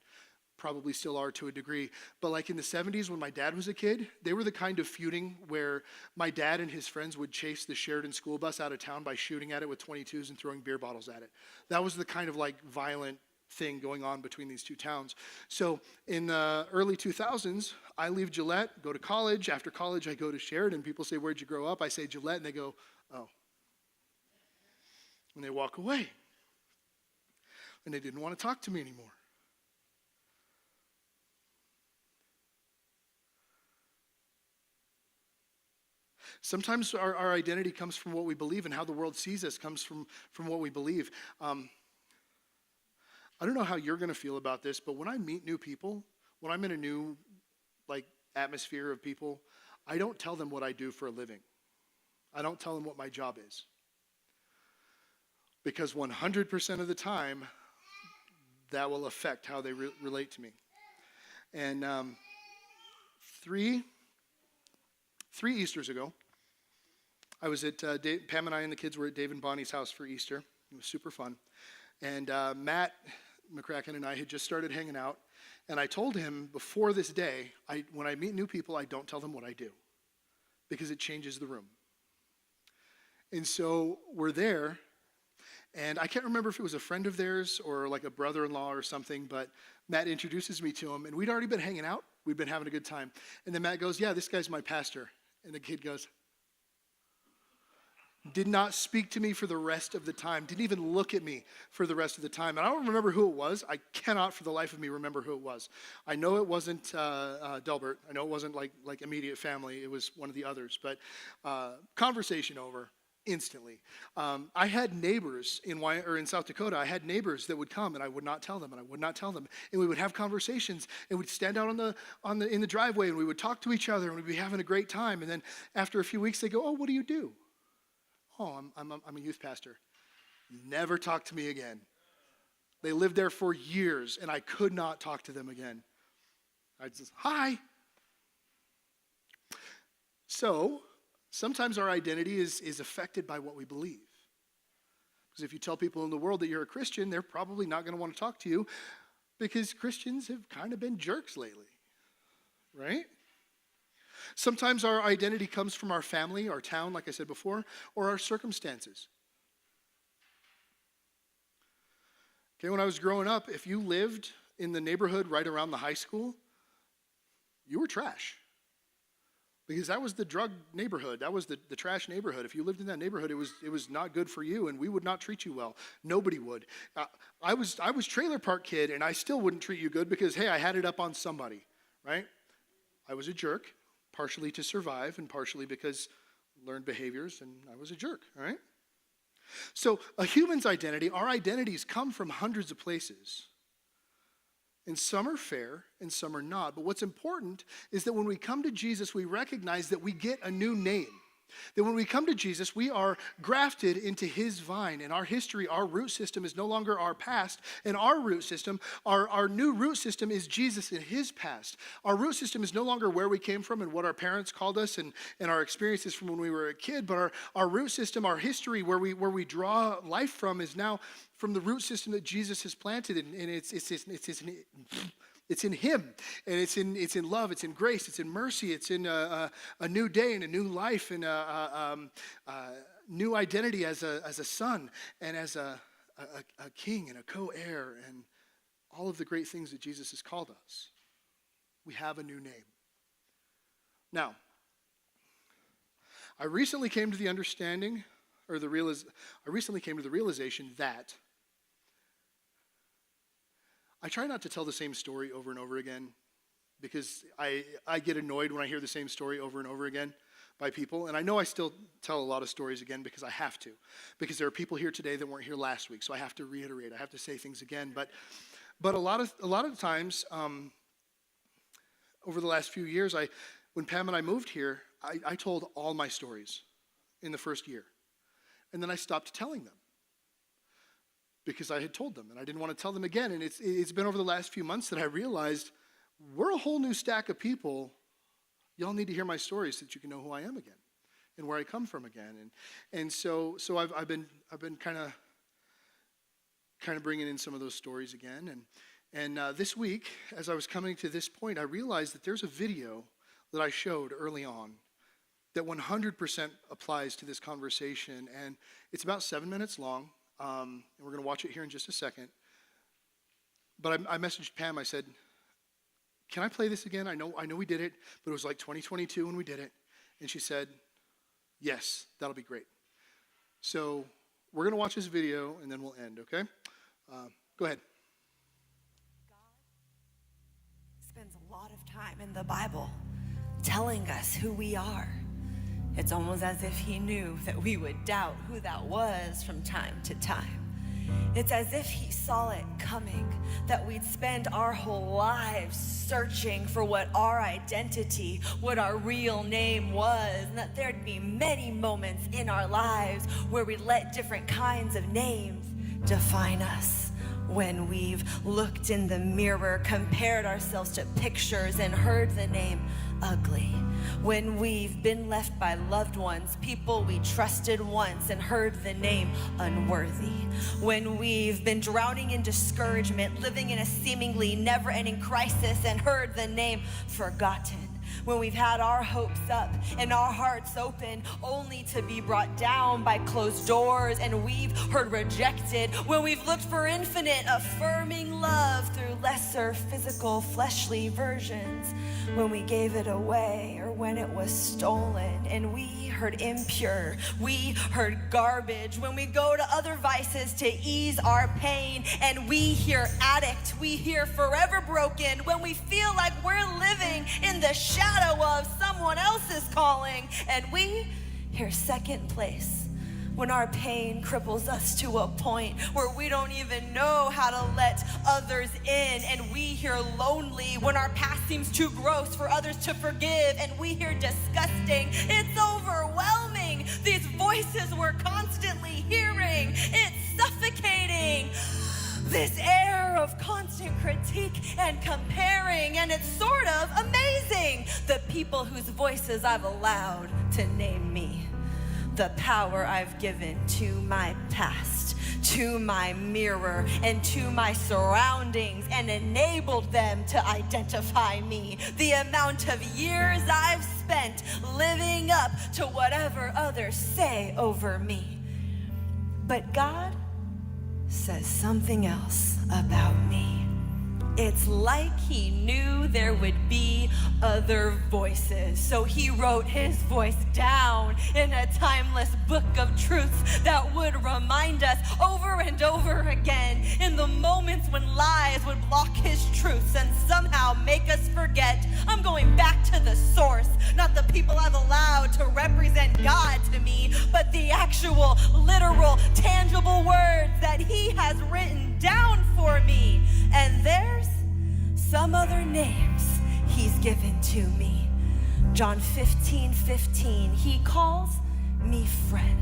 probably still are to a degree. But like in the 70s when my dad was a kid, they were the kind of feuding where my dad and his friends would chase the Sheridan school bus out of town by shooting at it with .22s and throwing beer bottles at it. That was the kind of like violent thing going on between these two towns. So in the early 2000s, I leave Gillette, go to college. After college, I go to Sheridan. People say, where'd you grow up? I say Gillette, and they go, oh. And they walk away. And they didn't want to talk to me anymore. Sometimes our identity comes from what we believe, and how the world sees us comes from what we believe. I don't know how you're going to feel about this, but when I meet new people, when I'm in a new atmosphere of people, I don't tell them what I do for a living. I don't tell them what my job is. Because 100% of the time, that will affect how they relate to me. And three Easters ago, I was at, Pam and I and the kids were at Dave and Bonnie's house for Easter. It was super fun. And Matt McCracken and I had just started hanging out. And I told him before this day, when I meet new people, I don't tell them what I do. Because it changes the room. And so we're there. And I can't remember if it was a friend of theirs or like a brother-in-law or something, but Matt introduces me to him, and we'd already been hanging out. We'd been having a good time. And then Matt goes, yeah, this guy's my pastor. And the kid goes, did not speak to me for the rest of the time, didn't even look at me for the rest of the time. And I don't remember who it was. I cannot for the life of me remember who it was. I know it wasn't Delbert. I know it wasn't like immediate family. It was one of the others. But conversation over. Instantly. I had neighbors in South Dakota. I had neighbors that would come, and I would not tell them, and I would not tell them. And we would have conversations, and we'd stand out in the driveway, and we would talk to each other, and we'd be having a great time. And then after a few weeks, they go, "Oh, what do you do?" "Oh, I'm a youth pastor." Never talk to me again. They lived there for years, and I could not talk to them again. I'd just, "Hi." So sometimes our identity is affected by what we believe. Because if you tell people in the world that you're a Christian, they're probably not going to want to talk to you because Christians have kind of been jerks lately, right? Sometimes our identity comes from our family, our town, like I said before, or our circumstances. Okay, when I was growing up, if you lived in the neighborhood right around the high school, you were trash. Because that was the drug neighborhood. That was the trash neighborhood. If you lived in that neighborhood, it was not good for you, and we would not treat you well. Nobody would. I was trailer park kid, and I still wouldn't treat you good because, hey, I had it up on somebody, right? I was a jerk, partially to survive and partially because learned behaviors, and I was a jerk, all right? So a human's identity, our identities come from hundreds of places. And some are fair and some are not. But what's important is that when we come to Jesus, we recognize that we get a new name. That when we come to Jesus, we are grafted into his vine. And our history, our root system is no longer our past. And our root system, our new root system is Jesus in his past. Our root system is no longer where we came from and what our parents called us and our experiences from when we were a kid. But our root system, our history, where we draw life from is now from the root system that Jesus has planted. And it's in him, and it's in love, it's in grace, it's in mercy, it's in a new day and a new life and a new identity as a son and as a king and a co-heir and all of the great things that Jesus has called us. We have a new name. Now, I recently came to the realization that I try not to tell the same story over and over again because I get annoyed when I hear the same story over and over again by people. And I know I still tell a lot of stories again because I have to. Because there are people here today that weren't here last week, so I have to reiterate. I have to say things again. But a lot of times over the last few years, when Pam and I moved here, I told all my stories in the first year. And then I stopped telling them, because I had told them, and I didn't want to tell them again. And it's been over the last few months that I realized we're a whole new stack of people. Y'all need to hear my stories so that you can know who I am again and where I come from again. And so I've been kind of bringing in some of those stories again. And this week, as I was coming to this point, I realized that there's a video that I showed early on that 100% applies to this conversation. And it's about 7 minutes long. And we're going to watch it here in just a second. But I messaged Pam. I said, can I play this again? I know we did it, but it was like 2022 when we did it. And she said, yes, that'll be great. So we're going to watch this video, and then we'll end, okay? Go ahead. God spends a lot of time in the Bible telling us who we are. It's almost as if he knew that we would doubt who that was from time to time. It's as if he saw it coming, that we'd spend our whole lives searching for what our identity, what our real name was, and that there'd be many moments in our lives where we let different kinds of names define us. When we've looked in the mirror, compared ourselves to pictures, and heard the name ugly. When we've been left by loved ones, people we trusted once, and heard the name unworthy. When we've been drowning in discouragement, living in a seemingly never-ending crisis, and heard the name forgotten. When we've had our hopes up and our hearts open, only to be brought down by closed doors, and we've heard rejected. When we've looked for infinite, affirming love through lesser physical, fleshly versions. When we gave it away, or when it was stolen, and we heard impure, we heard garbage. When we go to other vices to ease our pain, and we hear addict, we hear forever broken. When we feel like we're living in the shadow of someone else's calling, and we hear second place. When our pain cripples us to a point where we don't even know how to let others in, and we hear lonely. When our past seems too gross for others to forgive, and we hear disgusting. It's overwhelming. These voices we're constantly hearing, it's suffocating. This air of constant critique and comparing, and it's sort of amazing. The people whose voices I've allowed to name me. The power I've given to my past to my mirror and to my surroundings and enabled them to identify me. The amount of years I've spent living up to whatever others say over me. But God says something else about me. It's like he knew there would be other voices. So he wrote his voice down in a timeless book of truths that would remind us over and over again in the moments when lies would block his truths and somehow make us forget. I'm going back to the source, not the people I've allowed to represent God to me, but the actual, literal, tangible words that he has written down for me. And there's some other names he's given to me. John 15:15, he calls me friend.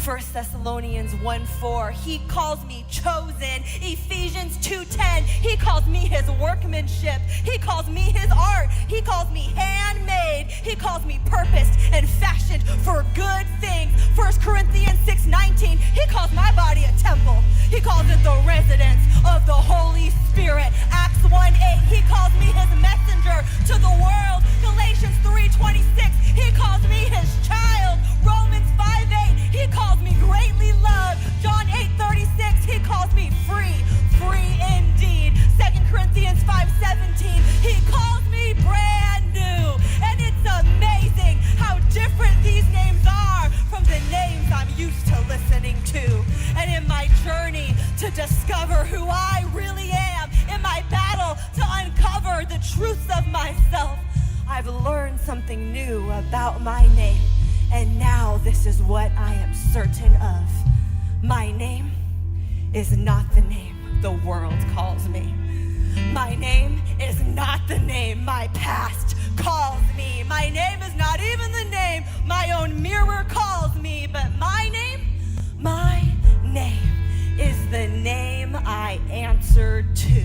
1 Thessalonians 1:4, he calls me chosen. Ephesians 2:10, he calls me his workmanship. He calls me his art. He calls me handmade. He calls me purposed and fashioned for good things. 1 Corinthians 6:19, he calls my body a temple. He calls it the residence of the Holy Spirit. Acts 1:8, he calls me his messenger to the world. Galatians 3:26, he calls me his child. Romans 5:8, he calls me greatly loved. John 8:36, he calls me free, free indeed. 2 Corinthians 5:17, he calls me brand new. And it's amazing how different these names are from the names I'm used to listening to. And in my journey to discover who I really am, in my battle to uncover the truths of myself, I've learned something new about my name. And now this is what I am certain of. My name is not the name the world calls me. My name is not the name my past calls me. My name is not even the name my own mirror calls me. But my name is the name I answered to.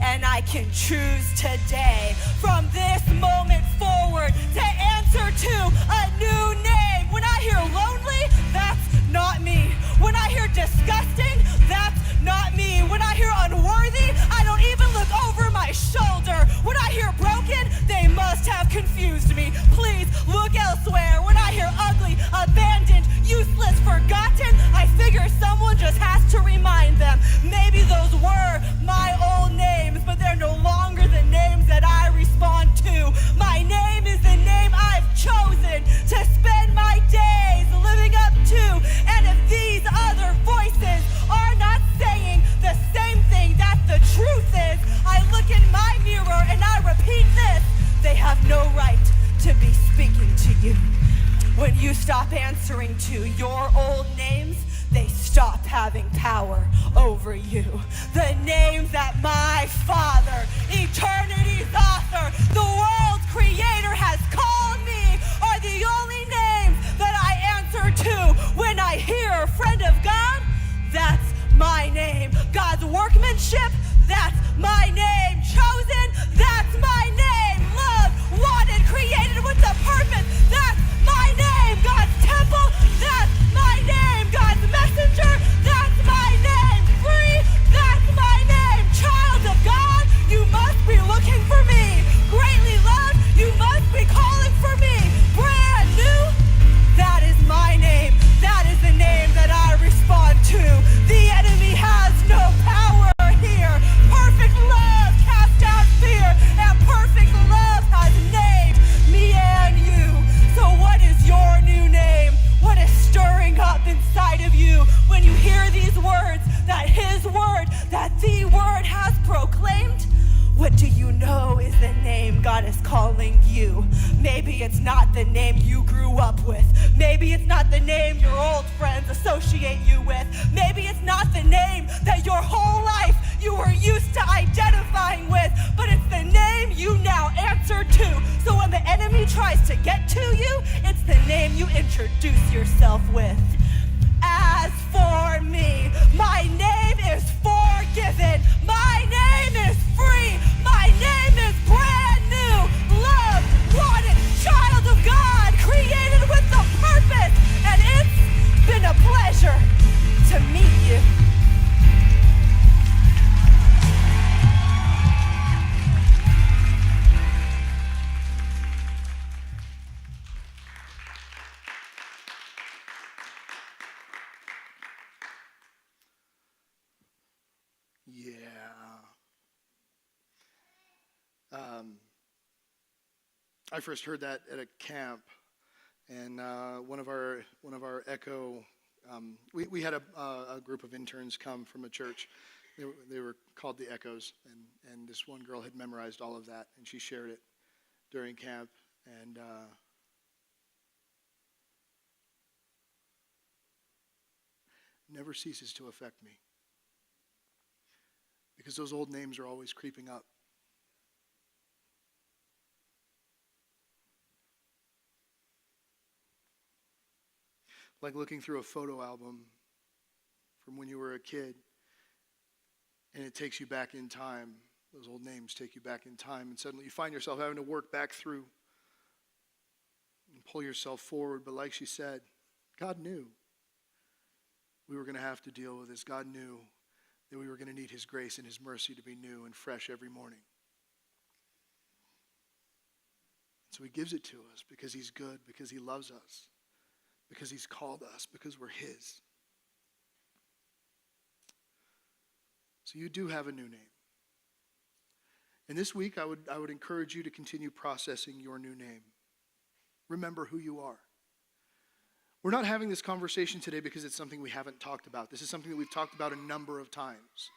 And I can choose today, from this moment forward, to answer to a new name. When I hear lonely, that's not me. When I hear disgusting, that's not me. When I hear unworthy, I don't even look over my shoulder. When I hear broken, they must have confused me. Please look elsewhere. When I hear ugly, abandoned, useless, forgotten, I figure someone just has to remind them. Maybe those were my old names, but they're no longer the names that I respond to. My name is the name I've chosen to spend my days living up to. And if these other voices are not saying the same thing that the truth is, I look in my mirror and I repeat this: they have no right to be speaking to you. When you stop answering to your old names, they stop having power over you. The names that my Father, eternity's author, the world's creator has called me are the only names that I answer to. When I hear friend of God, that's my name. God's workmanship, that's my name. Chosen, that's my name. Loved, wanted, created with a purpose, that's my name. God's temple, that's my name. God's messenger, that's my name. Free, that's my name. Child of God, you must be looking for me. Greatly loved, you must be calling for me. Brand new, that is my name. That is the name that I respond to. The enemy has no power here. Perfect love casts out fear, and perfect love has named me and you. So what is your new name? What is stirring up inside of you when you hear these words that his word, that the word has proclaimed? What do you know is the name God is calling you? Maybe it's not the name you grew up with. Maybe it's not the name your old friends associate you with. Maybe it's not the name that your whole life you were used to identifying with, but it's the name you now answer to. So when the enemy tries to get to you, it's the name you introduce yourself with. As for me, my name is forgiven. My name is free. My name is brand new. Loved, wanted, child of God, created with a purpose. And it's been a pleasure to meet you. Yeah. I first heard that at a camp, and one of our Echo. We had a group of interns come from a church. They were called the Echoes, and this one girl had memorized all of that, and she shared it during camp, and never ceases to affect me because those old names are always creeping up. Like looking through a photo album from when you were a kid, and it takes you back in time. Those old names take you back in time, and suddenly you find yourself having to work back through and pull yourself forward. But like she said, God knew we were going to have to deal with this. God knew that we were going to need his grace and his mercy to be new and fresh every morning. So he gives it to us because he's good, because he loves us, because he's called us, because we're his. So you do have a new name. And this week I would encourage you to continue processing your new name. Remember who you are. We're not having this conversation today because it's something we haven't talked about. This is something that we've talked about a number of times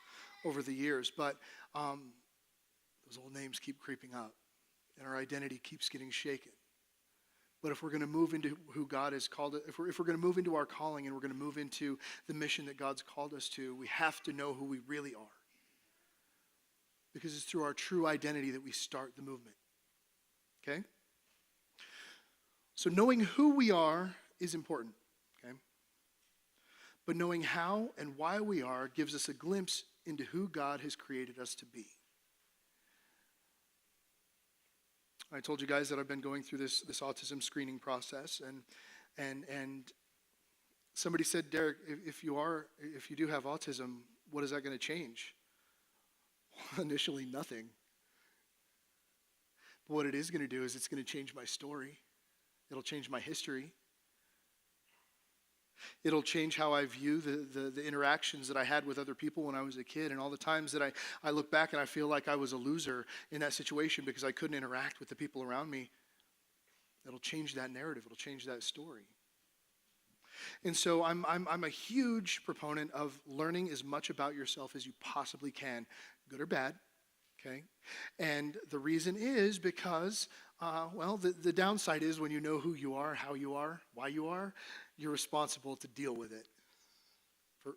over the years, but those old names keep creeping up and our identity keeps getting shaken. But if we're going to move into who God has called it, if we're going to move into our calling and we're going to move into the mission that God's called us to, we have to know who we really are. Because it's through our true identity that we start the movement. Okay? So knowing who we are is important. Okay? But knowing how and why we are gives us a glimpse into who God has created us to be. I told you guys that I've been going through this autism screening process, and somebody said, Derek, if you do have autism, what is that going to change? Well, initially, nothing. But what it is going to do is it's going to change my story. It'll change my history. It'll change how I view the interactions that I had with other people when I was a kid, and all the times that I look back and I feel like I was a loser in that situation because I couldn't interact with the people around me. It'll change that narrative. It'll change that story. And so I'm a huge proponent of learning as much about yourself as you possibly can, good or bad. Okay? And the reason is because, the downside is when you know who you are, how you are, why you are, you're responsible to deal with it,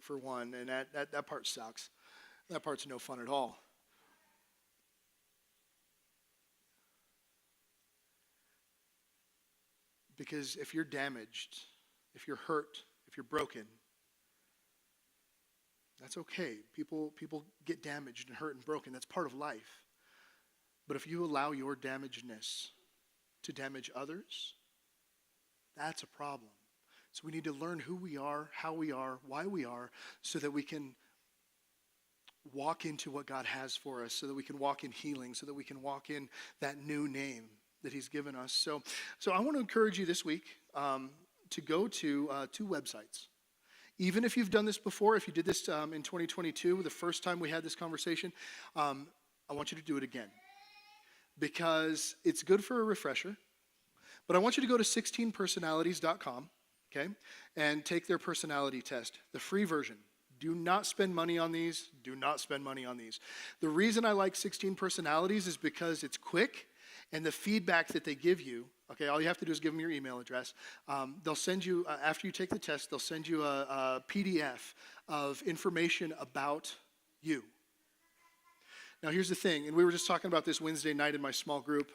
for one. And that part sucks. That part's no fun at all. Because if you're damaged, if you're hurt, if you're broken, that's okay. People get damaged and hurt and broken. That's part of life. But if you allow your damagedness to damage others, that's a problem. So we need to learn who we are, how we are, why we are, so that we can walk into what God has for us, so that we can walk in healing, so that we can walk in that new name that he's given us. So I want to encourage you this week to go to 2 websites. Even if you've done this before, if you did this in 2022, the first time we had this conversation, I want you to do it again. Because it's good for a refresher. But I want you to go to 16personalities.com, okay, and take their personality test, the free version. Do not spend money on these. Do not spend money on these. The reason I like 16 Personalities is because it's quick, and the feedback that they give you, okay, all you have to do is give them your email address. They'll send you, after you take the test, they'll send you a PDF of information about you. Now, here's the thing, and we were just talking about this Wednesday night in my small group.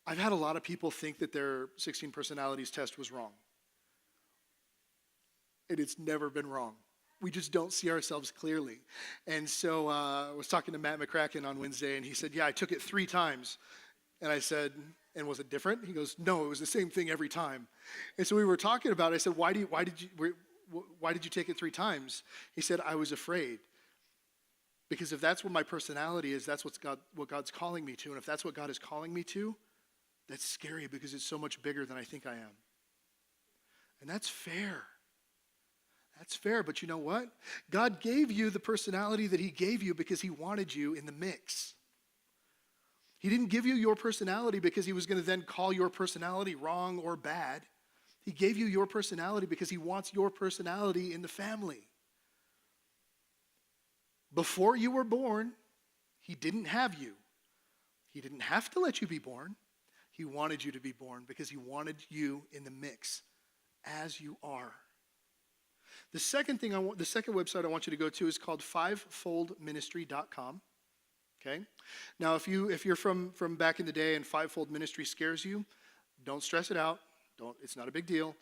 I've had a lot of people think that their 16 Personalities test was wrong. And it's never been wrong. We just don't see ourselves clearly. And so I was talking to Matt McCracken on Wednesday, and he said, yeah, I took it 3 times. And I said, and was it different? He goes, no, it was the same thing every time. And so we were talking about it. I said, why did why did you take it 3 times? He said, I was afraid. Because if that's what my personality is, that's what God's calling me to. And if that's what God is calling me to, that's scary because it's so much bigger than I think I am. And that's fair. That's fair, but you know what? God gave you the personality that he gave you because he wanted you in the mix. He didn't give you your personality because he was going to then call your personality wrong or bad. He gave you your personality because he wants your personality in the family. Before you were born, he didn't have you. He didn't have to let you be born. He wanted you to be born because he wanted you in the mix as you are. The second website I want you to go to is called fivefoldministry.com. Okay? Now, if you're from back in the day and Fivefold Ministry scares you, don't stress it out. It's not a big deal.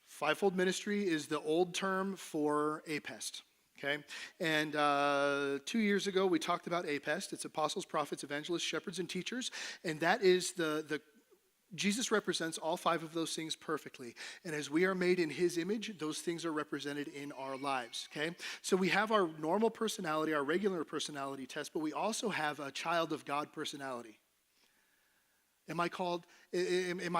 Fivefold Ministry is the old term for APEST. Okay, and 2 years ago we talked about APEST. It's apostles, prophets, evangelists, shepherds, and teachers, and that is the Jesus represents all 5 of those things perfectly. And as we are made in his image, those things are represented in our lives, okay? So we have our normal personality, our regular personality test, but we also have a child of God personality. Am I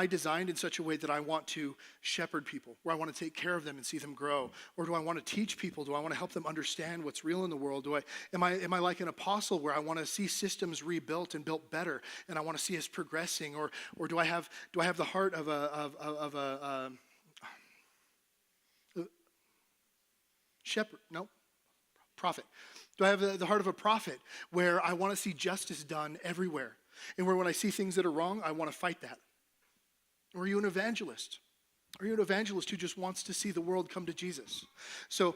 designed in such a way that I want to shepherd people, where I want to take care of them and see them grow? Or do I want to teach people? Do I want to help them understand what's real in the world? Am I like an apostle where I want to see systems rebuilt and built better, and I want to see us progressing? Or do I have the heart of a shepherd? No, prophet. Do I have the heart of a prophet where I want to see justice done everywhere? And where when I see things that are wrong, I want to fight that? Or are you an evangelist? Are you an evangelist who just wants to see the world come to Jesus? So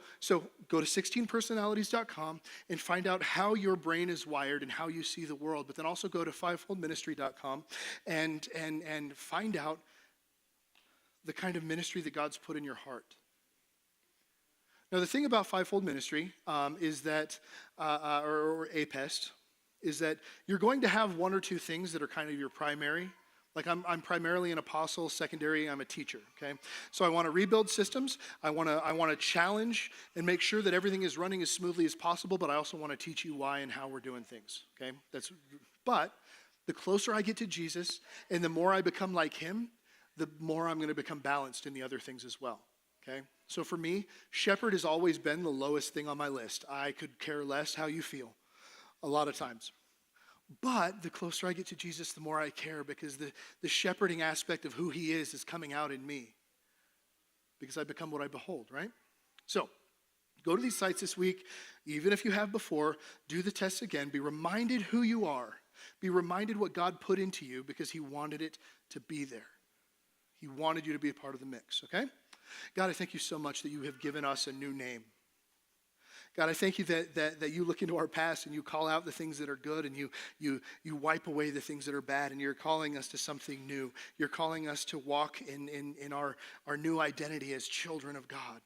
go to 16personalities.com and find out how your brain is wired and how you see the world. But then also go to fivefoldministry.com and find out the kind of ministry that God's put in your heart. Now, the thing about Fivefold Ministry is that, or APEST, is that you're going to have 1 or 2 things that are kind of your primary. Like I'm primarily an apostle, secondary, I'm a teacher, okay? So I want to rebuild systems, I want to challenge and make sure that everything is running as smoothly as possible, but I also want to teach you why and how we're doing things, okay? But the closer I get to Jesus and the more I become like him, the more I'm going to become balanced in the other things as well, okay? So for me, shepherd has always been the lowest thing on my list. I could care less how you feel. A lot of times. But the closer I get to Jesus, the more I care because the shepherding aspect of who he is coming out in me because I become what I behold, right? So go to these sites this week. Even if you have before, do the test again. Be reminded who you are. Be reminded what God put into you because he wanted it to be there. He wanted you to be a part of the mix, okay? God, I thank you so much that you have given us a new name. God, I thank you that you look into our past and you call out the things that are good and you wipe away the things that are bad and you're calling us to something new. You're calling us to walk in our new identity as children of God.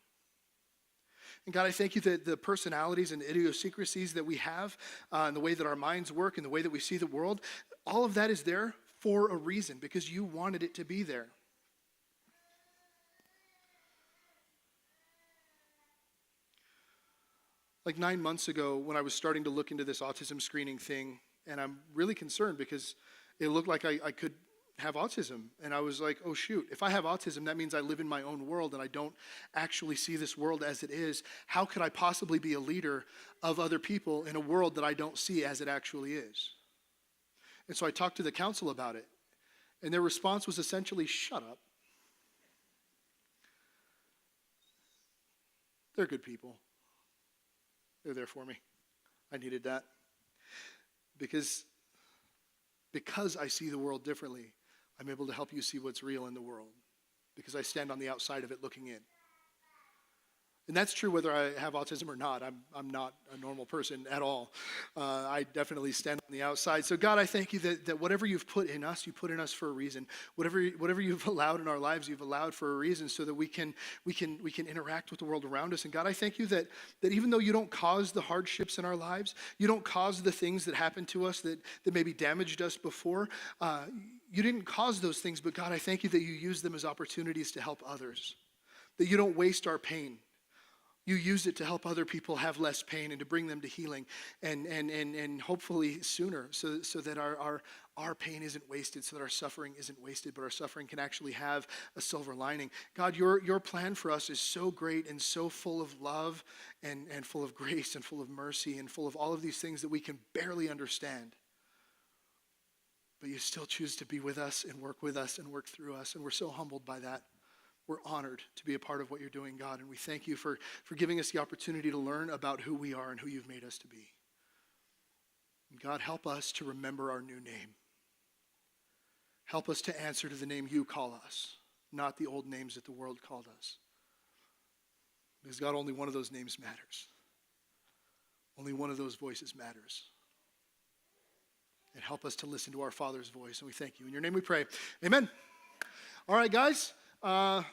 And God, I thank you that the personalities and idiosyncrasies that we have and the way that our minds work and the way that we see the world, all of that is there for a reason because you wanted it to be there. Like 9 months ago when I was starting to look into this autism screening thing, and I'm really concerned because it looked like I could have autism. And I was like, oh shoot, if I have autism, that means I live in my own world and I don't actually see this world as it is. How could I possibly be a leader of other people in a world that I don't see as it actually is? And so I talked to the council about it, and their response was essentially, shut up. They're good people. They're there for me. I needed that. Because I see the world differently, I'm able to help you see what's real in the world. Because I stand on the outside of it looking in. And that's true whether I have autism or not. I'm not a normal person at all. I definitely stand on the outside. So God, I thank you that whatever you've put in us, you put in us for a reason. Whatever you've allowed in our lives, you've allowed for a reason so that we can interact with the world around us. And God, I thank you that even though you don't cause the hardships in our lives, you don't cause the things that happened to us that maybe damaged us before, you didn't cause those things, but God, I thank you that you use them as opportunities to help others. that you don't waste our pain. You use it to help other people have less pain and to bring them to healing and hopefully sooner so that our pain isn't wasted, so that our suffering isn't wasted, but our suffering can actually have a silver lining. God, your plan for us is so great and so full of love and full of grace and full of mercy and full of all of these things that we can barely understand. But you still choose to be with us and work through us, and we're so humbled by that. We're honored to be a part of what you're doing, God, and we thank you for giving us the opportunity to learn about who we are and who you've made us to be. And God, help us to remember our new name. Help us to answer to the name you call us, not the old names that the world called us. Because God, only one of those names matters. Only one of those voices matters. And help us to listen to our Father's voice, and we thank you. In your name we pray. Amen. All right, guys. I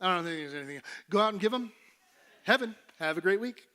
don't think there's anything. Go out and give them heaven. Have a great week.